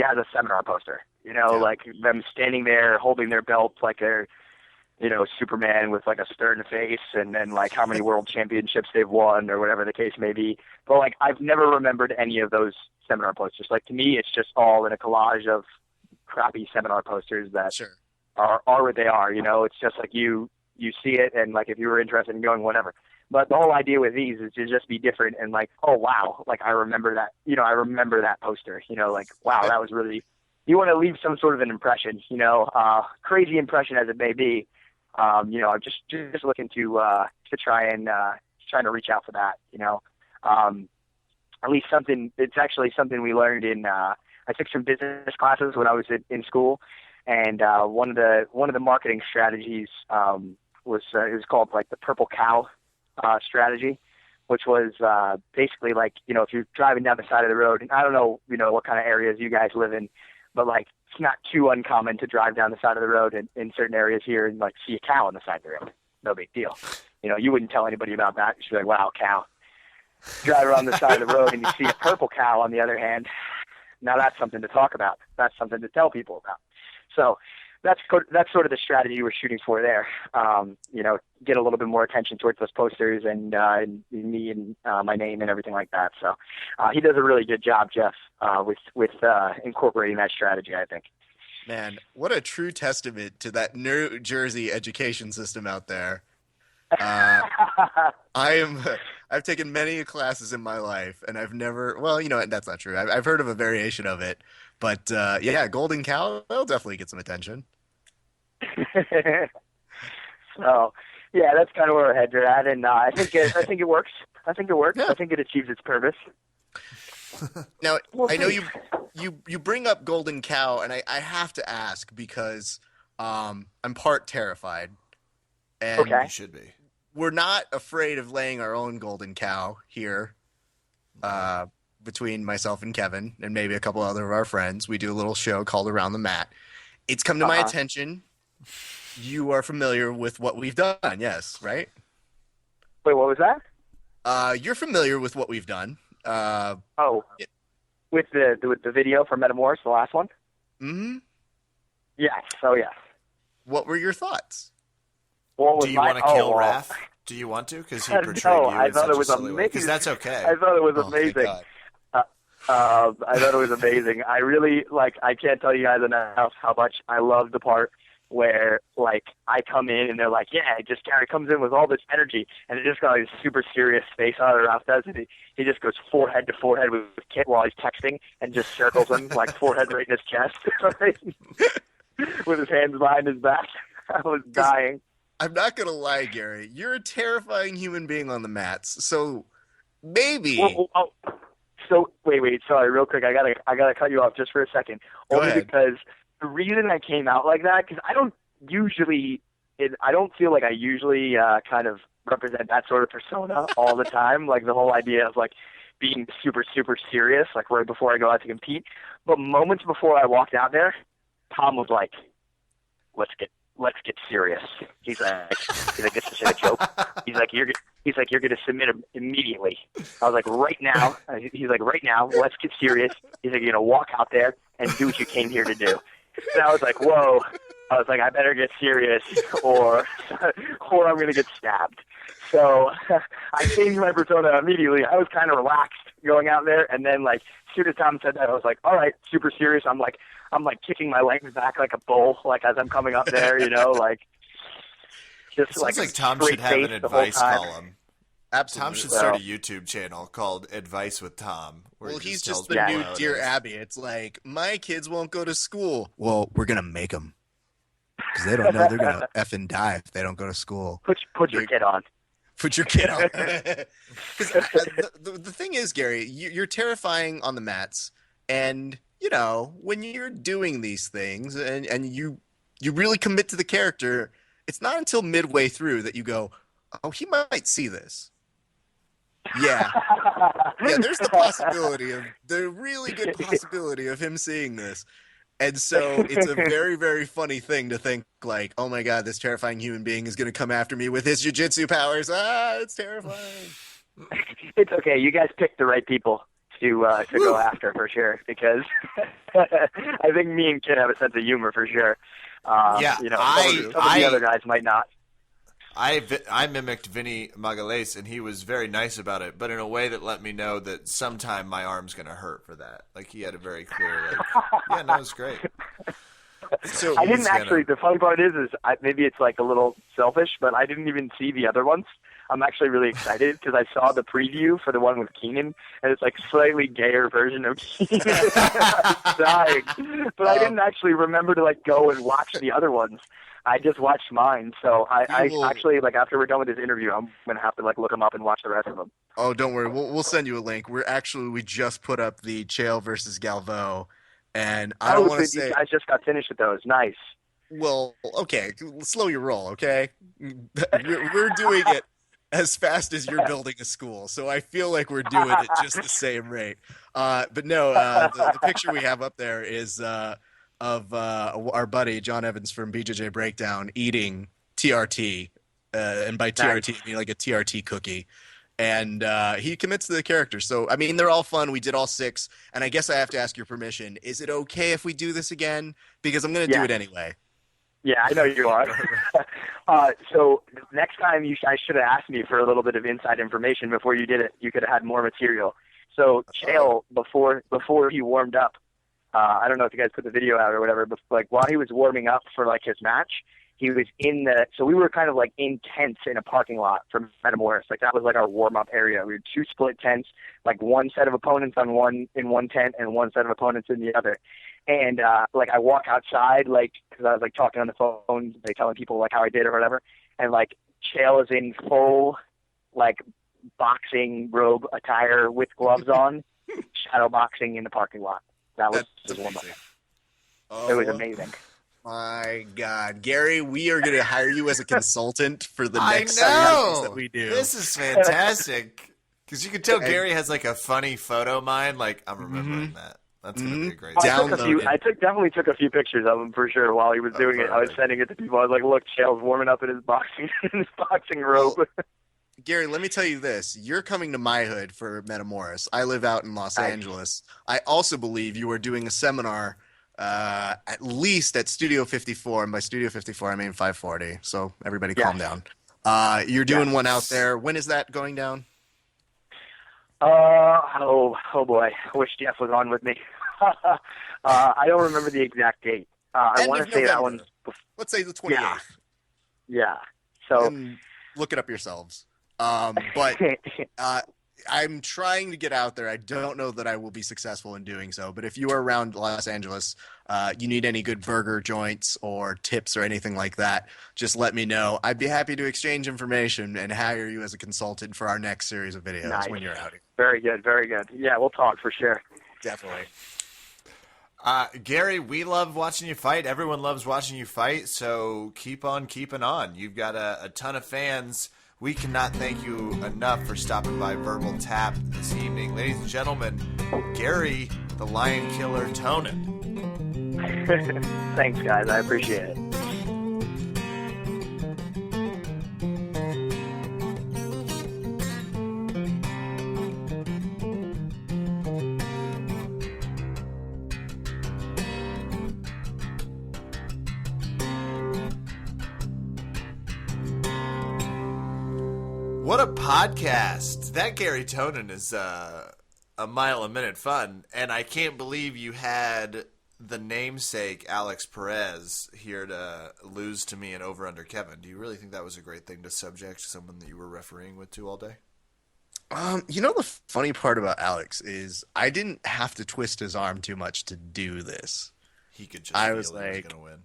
has a seminar poster. Like them standing there holding their belts like they're, Superman with like a stern face, and then like how many world championships they've won or whatever the case may be. But like I've never remembered any of those seminar posters. Like to me, it's just all in a collage of crappy seminar posters that are what they are. It's just like you see it, and like if you were interested in going, whatever. But the whole idea with these is to just be different and like, oh wow, like I remember that. I remember that poster. Like wow, that was really. You want to leave some sort of an impression. Crazy impression as it may be. I'm just looking to try and trying to reach out for that. At least something. It's actually something we learned in. I took some business classes when I was in school, and one of the marketing strategies was it was called like the purple cow strategy, which was basically like if you're driving down the side of the road, and I don't know what kind of areas you guys live in, but like it's not too uncommon to drive down the side of the road in certain areas here and like see a cow on the side of the road. No big deal. You wouldn't tell anybody about that. You'd be like, wow, cow. Drive around the side of the road and you see a purple cow on the other hand. Now that's something to talk about. That's something to tell people about. So that's sort of the strategy we're shooting for there. Get a little bit more attention towards those posters and me and my name and everything like that. So he does a really good job, Jeff, with incorporating that strategy, I think. Man, what a true testament to that New Jersey education system out there. I've taken many classes in my life, and I've never. Well, you know what? That's not true. I've heard of a variation of it, but yeah, Golden Cow, they'll definitely get some attention. So, yeah, that's kind of where our heads are at, and I think it works. I think it works. Yeah. I think it achieves its purpose. Now, I know you bring up Golden Cow, and I have to ask because I'm part terrified, and Okay. You should be. we're not afraid of laying our own Golden Cow here. Between myself and Kevin and maybe a couple other of our friends, we do a little show called Around the Mat. It's come to my attention. You are familiar with what we've done, yes, right? Wait, what was that? You're familiar with what we've done. With the video for Metamoris, the last one? Mm-hmm. Yes. Oh, yes. What were your thoughts? What was Do you want to kill Raph? Do you want to? Because he portrayed you I in thought such it a was silly way. amazing. Because that's okay. I thought it was Oh, thank amazing. God. I thought it was amazing. I really, I can't tell you guys enough how much I love the part where, I come in and they're like, yeah, Garry comes in with all this energy, and it just got this super serious face on it. Ralph does, and he just goes forehead to forehead with Kit while he's texting and just circles him, forehead right in his chest, with his hands behind his back. I was dying. I'm not going to lie, Gary. You're a terrifying human being on the mats, so maybe... So wait, sorry, real quick. I gotta cut you off just for a second. Go Only ahead. because the reason I came out like that, because I don't feel like I usually kind of represent that sort of persona all the time. The whole idea of being super, super serious, right before I go out to compete. But moments before I walked out there, Tom was like, let's get serious. He's like, this isn't a joke. He's like, you're gonna submit him immediately. I was like, right now. He's like, right now, let's get serious. He's like, you're gonna walk out there and do what you came here to do. And I was like, whoa. I was like, I better get serious or I'm gonna get stabbed. So I changed my persona immediately. I was kind of relaxed going out there, and then as soon as Tom said that, I was like, all right, super serious. I'm kicking my legs back like a bull, as I'm coming up there, just Sounds like Tom straight should have an face the whole advice time. column. Absolutely. Tom should start a YouTube channel called Advice with Tom. Where Well, he he's tells just the people new how it Dear is. Abby. It's like, my kids won't go to school. Well, we're going to make them. Because they don't know they're going to effing die if they don't go to school. Put your kid on. Put your kid on. 'Cause, the thing is, Gary, you're terrifying on the mats. And, when you're doing these things and you really commit to the character, it's not until midway through that you go, oh, he might see this. Yeah. Yeah, there's the really good possibility of him seeing this. And so it's a very, very funny thing to think oh my God, this terrifying human being is going to come after me with his jiu-jitsu powers. It's terrifying. It's okay. You guys picked the right people to go after for sure, because I think me and Kid have a sense of humor for sure. Some of the other guys might not. I mimicked Vinny Magalhaes, and he was very nice about it, but in a way that let me know that sometime my arm's going to hurt for that. He had a very clear, yeah, no, it's great. So I didn't actually. The funny part is maybe it's a little selfish, but I didn't even see the other ones. I'm actually really excited because I saw the preview for the one with Keenan, and it's slightly gayer version of Keenan. I'm dying, but I didn't actually remember to go and watch the other ones. I just watched mine, so I actually after we're done with this interview, I'm gonna have to look them up and watch the rest of them. Oh, don't worry, we'll send you a link. We just put up the Chael versus Galvo, and I don't want to say you guys just got finished with those. Nice. Well, okay, slow your roll, okay? We're doing it as fast as you're building a school, so I feel like we're doing it just the same rate. But no, the picture we have up there is of our buddy John Evans from BJJ Breakdown eating TRT, and by TRT I mean a TRT cookie. And he commits to the character. So, I mean, they're all fun. We did all 6. And I guess I have to ask your permission. Is it okay if we do this again? Because I'm going to do it anyway. Yeah, I know you are. So next time I should have asked me for a little bit of inside information before you did it. You could have had more material. So Chael, before he warmed up, I don't know if you guys put the video out or whatever, but like while he was warming up for like his match, he was so we were kind of like in tents in a parking lot for Metamoris. Like that was like our warm up area. We had 2 split tents, like one set of opponents in one tent and one set of opponents in the other. And like I walk outside, like because I was like talking on the phone, like telling people like how I did or whatever, and like Chael is in full like boxing robe attire with gloves on, shadow boxing in the parking lot. That was his warm up. It was amazing. My God, Gary, we are going to hire you as a consultant for the next I know. series that we do. This is fantastic. Because you can tell Gary has like a funny photo mind. Like, I'm remembering that. That's going to be a great I definitely took a few pictures of him for sure while he was doing it. I was sending it to people. I was like, look, Chael's warming up in his boxing robe. Well, Gary, let me tell you this. You're coming to my hood for Metamoris. I live out in Los Angeles. I also believe you are doing a seminar at least at Studio 54. And by Studio 54, I mean 540. So everybody calm down. You're doing one out there. When is that going down? Oh boy. I wish Jeff was on with me. I don't remember the exact date. I want to say that one's... Let's say the 28th. Yeah. So... And look it up yourselves. But I'm trying to get out there. I don't know that I will be successful in doing so. But if you are around Los Angeles, you need any good burger joints or tips or anything like that, just let me know. I'd be happy to exchange information and hire you as a consultant for our next series of videos when you're out here. Very good, very good. Yeah, we'll talk for sure. Definitely. Gary, we love watching you fight. Everyone loves watching you fight, so keep on keeping on. You've got a ton of fans. We cannot thank you enough for stopping by Verbal Tap this evening. Ladies and gentlemen, Garry, the Lion Killer Tonon. Thanks, guys. I appreciate it. What a podcast. That Garry Tonon is a mile a minute fun, and I can't believe you had the namesake Alex Perez here to lose to me and over under Kevin. Do you really think that was a great thing to subject someone that you were refereeing with to all day? You know, the funny part about Alex is I didn't have to twist his arm too much to do this. He could just feel he was going to win.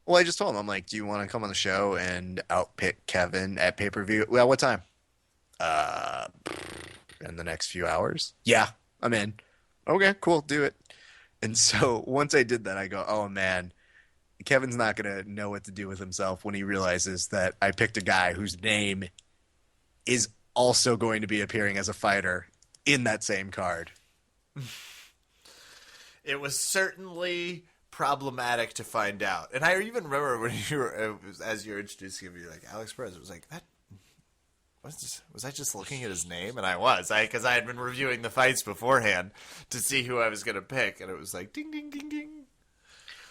Well, I just told him, I'm like, do you want to come on the show and outpick Kevin at pay-per-view? Well, what time? In the next few hours. Yeah, I'm in. Okay, cool, do it. And so once I did that, I go, oh man, Kevin's not going to know what to do with himself when he realizes that I picked a guy whose name is also going to be appearing as a fighter in that same card. It was certainly problematic to find out. And I even remember when you were, as you were introducing him, you're like, Alex Perez. It was like, that. Was I just looking at his name? And I was. Because I had been reviewing the fights beforehand to see who I was going to pick. And it was like, ding, ding, ding, ding.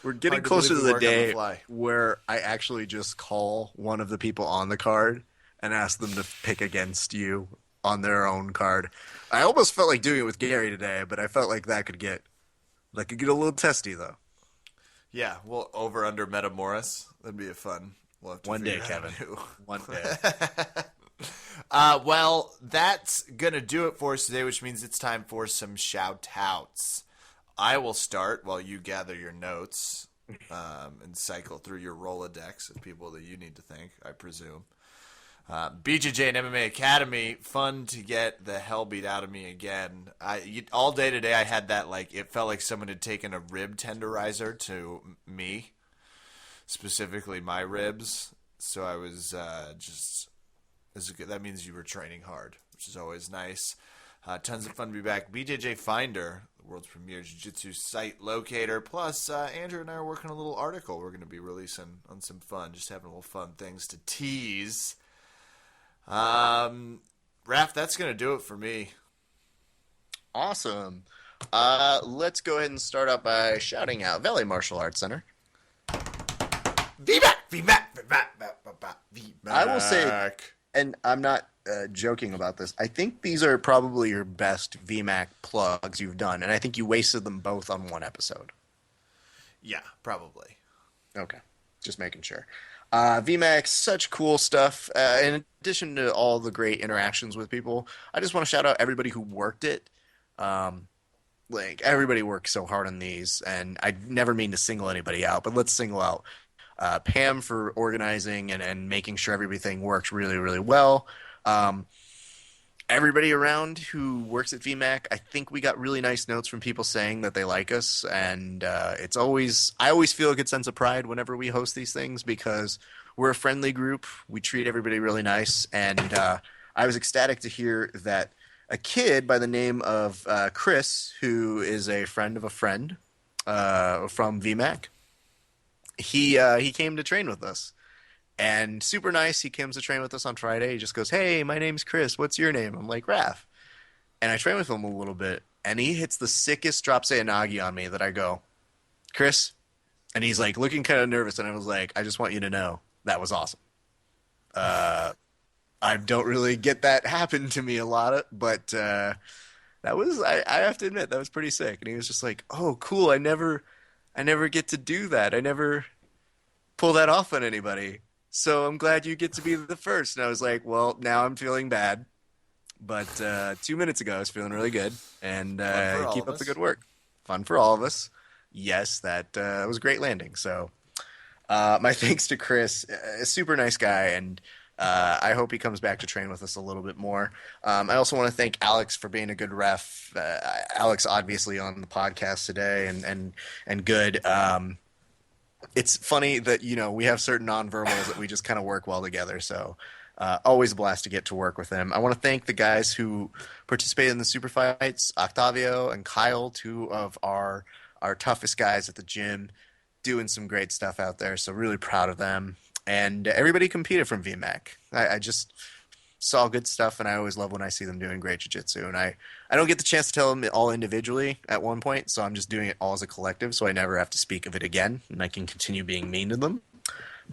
We're getting closer to the day where I actually just call one of the people on the card and ask them to pick against you on their own card. I almost felt like doing it with Garry today, but I felt like that could get a little testy, though. Yeah, well, over under Metamoris. That'd be a fun. We'll have to one day, Kevin. One day. Well, that's going to do it for us today, which means it's time for some shout-outs. I will start while you gather your notes and cycle through your Rolodex of people that you need to thank, I presume. BJJ and MMA Academy, fun to get the hell beat out of me again. All day today I had that, it felt like someone had taken a rib tenderizer to me, specifically my ribs. So I was that means you were training hard, which is always nice. Tons of fun to be back. BJJ Finder, the world's premier jiu-jitsu site locator. Plus, Andrew and I are working on a little article we're going to be releasing on some fun, just having a little fun things to tease. Raph, that's going to do it for me. Awesome. Let's go ahead and start out by shouting out Valley Martial Arts Center. VMAC, VMAC, VMAC, VMAC. I will say, and I'm not joking about this, I think these are probably your best VMAC plugs you've done, and I think you wasted them both on one episode. Yeah, probably. Okay, just making sure. VMAX, such cool stuff. In addition to all the great interactions with people, I just want to shout out everybody who worked it. Like, everybody worked so hard on these, and I never mean to single anybody out, but let's single out Pam for organizing and making sure everything works really, really well. Everybody around who works at VMAC, I think we got really nice notes from people saying that they like us, and I always feel a good sense of pride whenever we host these things because we're a friendly group. We treat everybody really nice, and I was ecstatic to hear that a kid by the name of Chris, who is a friend of a friend from VMAC, he came to train with us. And super nice. He comes to train with us on Friday. He just goes, "Hey, my name's Chris. What's your name?" I'm like, "Raph." And I train with him a little bit. And he hits the sickest drop Seyanagi on me that I go, "Chris?" And he's like looking kind of nervous. And I was like, "I just want you to know that was awesome." I don't really get that happen to me a lot, but that was, I have to admit, that was pretty sick. And he was just like, "Oh, cool. I never get to do that. I never pull that off on anybody. So I'm glad you get to be the first." And I was like, well, now I'm feeling bad. But 2 minutes ago, I was feeling really good. And keep up the good work. Fun for all of us. Yes, that was a great landing. So my thanks to Chris, a super nice guy. And I hope he comes back to train with us a little bit more. I also want to thank Alex for being a good ref. Alex, obviously, on the podcast today and good. It's funny that, we have certain nonverbals that we just kind of work well together. So always a blast to get to work with him. I want to thank the guys who participated in the super fights, Octavio and Kyle, two of our toughest guys at the gym, doing some great stuff out there. So really proud of them. And everybody competed from VMAC. I just saw good stuff, and I always love when I see them doing great jiu-jitsu. And I don't get the chance to tell them all individually at one point, so I'm just doing it all as a collective, so I never have to speak of it again, and I can continue being mean to them.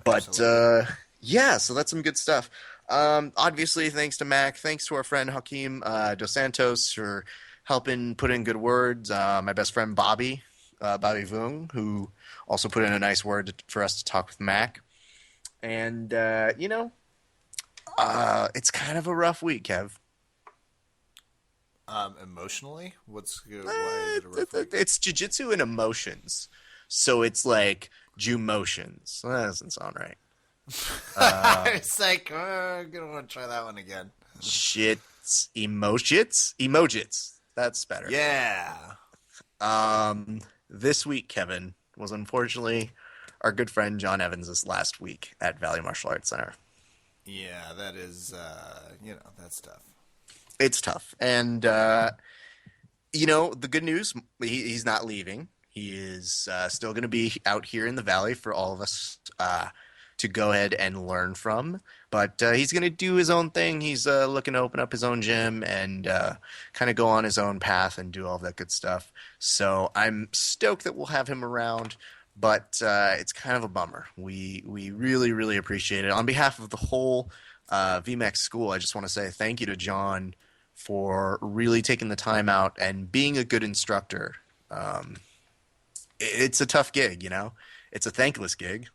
But, yeah, so that's some good stuff. Obviously, thanks to Mac. Thanks to our friend Hakeem Dos Santos for helping put in good words. My best friend Bobby Vung, who also put in a nice word for us to talk with Mac. And, it's kind of a rough week, Kev. Emotionally? What's good? Why is it a rough week? It's jiu-jitsu and emotions. So it's like Jew-motions. Well, that doesn't sound right. It's like, I'm going to want to try that one again. Shits. Emojits. That's better. Yeah. This week, Kevin, was unfortunately our good friend John Evans' last week at Valley Martial Arts Center. Yeah, that is, that's tough. It's tough. And, the good news, he's not leaving. He is still going to be out here in the Valley for all of us to go ahead and learn from. But he's going to do his own thing. He's looking to open up his own gym and kind of go on his own path and do all of that good stuff. So I'm stoked that we'll have him around. But it's kind of a bummer. We really, really appreciate it. On behalf of the whole VMAX school, I just want to say thank you to John for really taking the time out and being a good instructor. It's a tough gig, It's a thankless gig.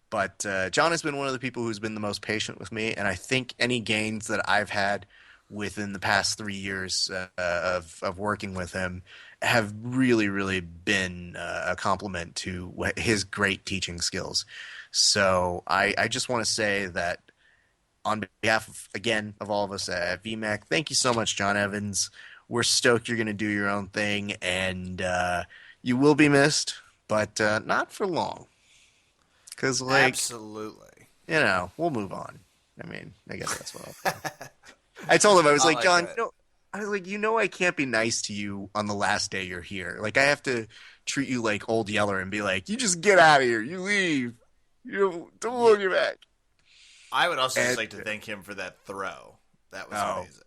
But John has been one of the people who's been the most patient with me, and I think any gains that I've had within the past 3 years of working with him have really, really been a compliment to his great teaching skills. So I just want to say that on behalf of all of us at VMAC, thank you so much, John Evans. We're stoked you're going to do your own thing, and you will be missed, but not for long. Because, Absolutely. We'll move on. I mean, I guess that's what I'll do. I told him, I was like, John, I can't be nice to you on the last day you're here. Like, I have to treat you like Old Yeller and be like, you just get out of here. You leave. You don't look your back. I would also just like to thank him for that throw. That was amazing.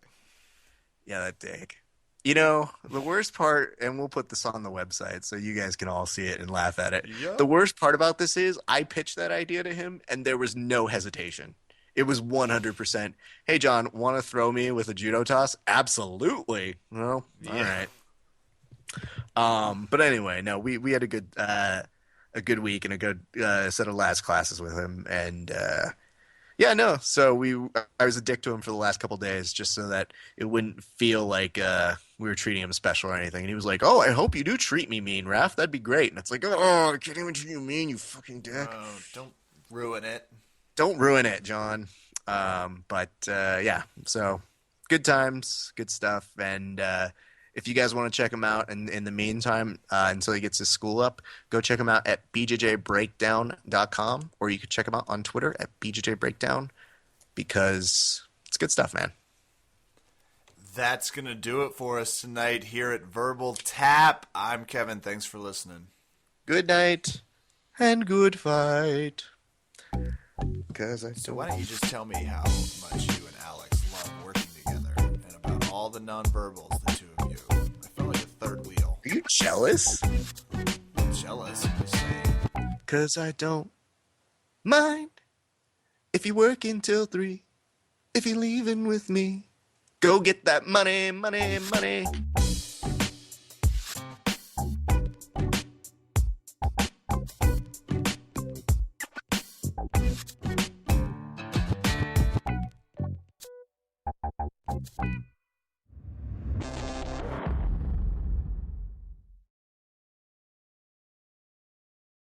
Yeah, that dig. You know, the worst part, and we'll put this on the website so you guys can all see it and laugh at it. Yep. The worst part about this is I pitched that idea to him and there was no hesitation. It was 100%. Hey, John, want to throw me with a judo toss? Absolutely. Well, all Yeah. right. But anyway, no, we had a good week and a good set of last classes with him, and yeah, no. So I was a dick to him for the last couple days just so that it wouldn't feel like we were treating him special or anything. And he was like, "Oh, I hope you do treat me mean, Raph. That'd be great." And it's like, "Oh, I can't even treat you mean, you fucking dick. Oh, don't ruin it. Don't ruin it, John." But yeah, so good times, good stuff, and if you guys want to check him out in the meantime, until he gets his school up, go check him out at bjjbreakdown.com, or you can check him out on Twitter at bjjbreakdown, because it's good stuff, man. That's going to do it for us tonight here at Verbal Tap. I'm Kevin. Thanks for listening. Good night and good fight. So why don't you just tell me how much you and Alex love working together and about all the nonverbals, the two of you. I feel like a third wheel. Are you jealous? I'm jealous, I'm just saying. 'Cause I don't mind if you work until 3, if you're leaving with me. Go get that money, money, money.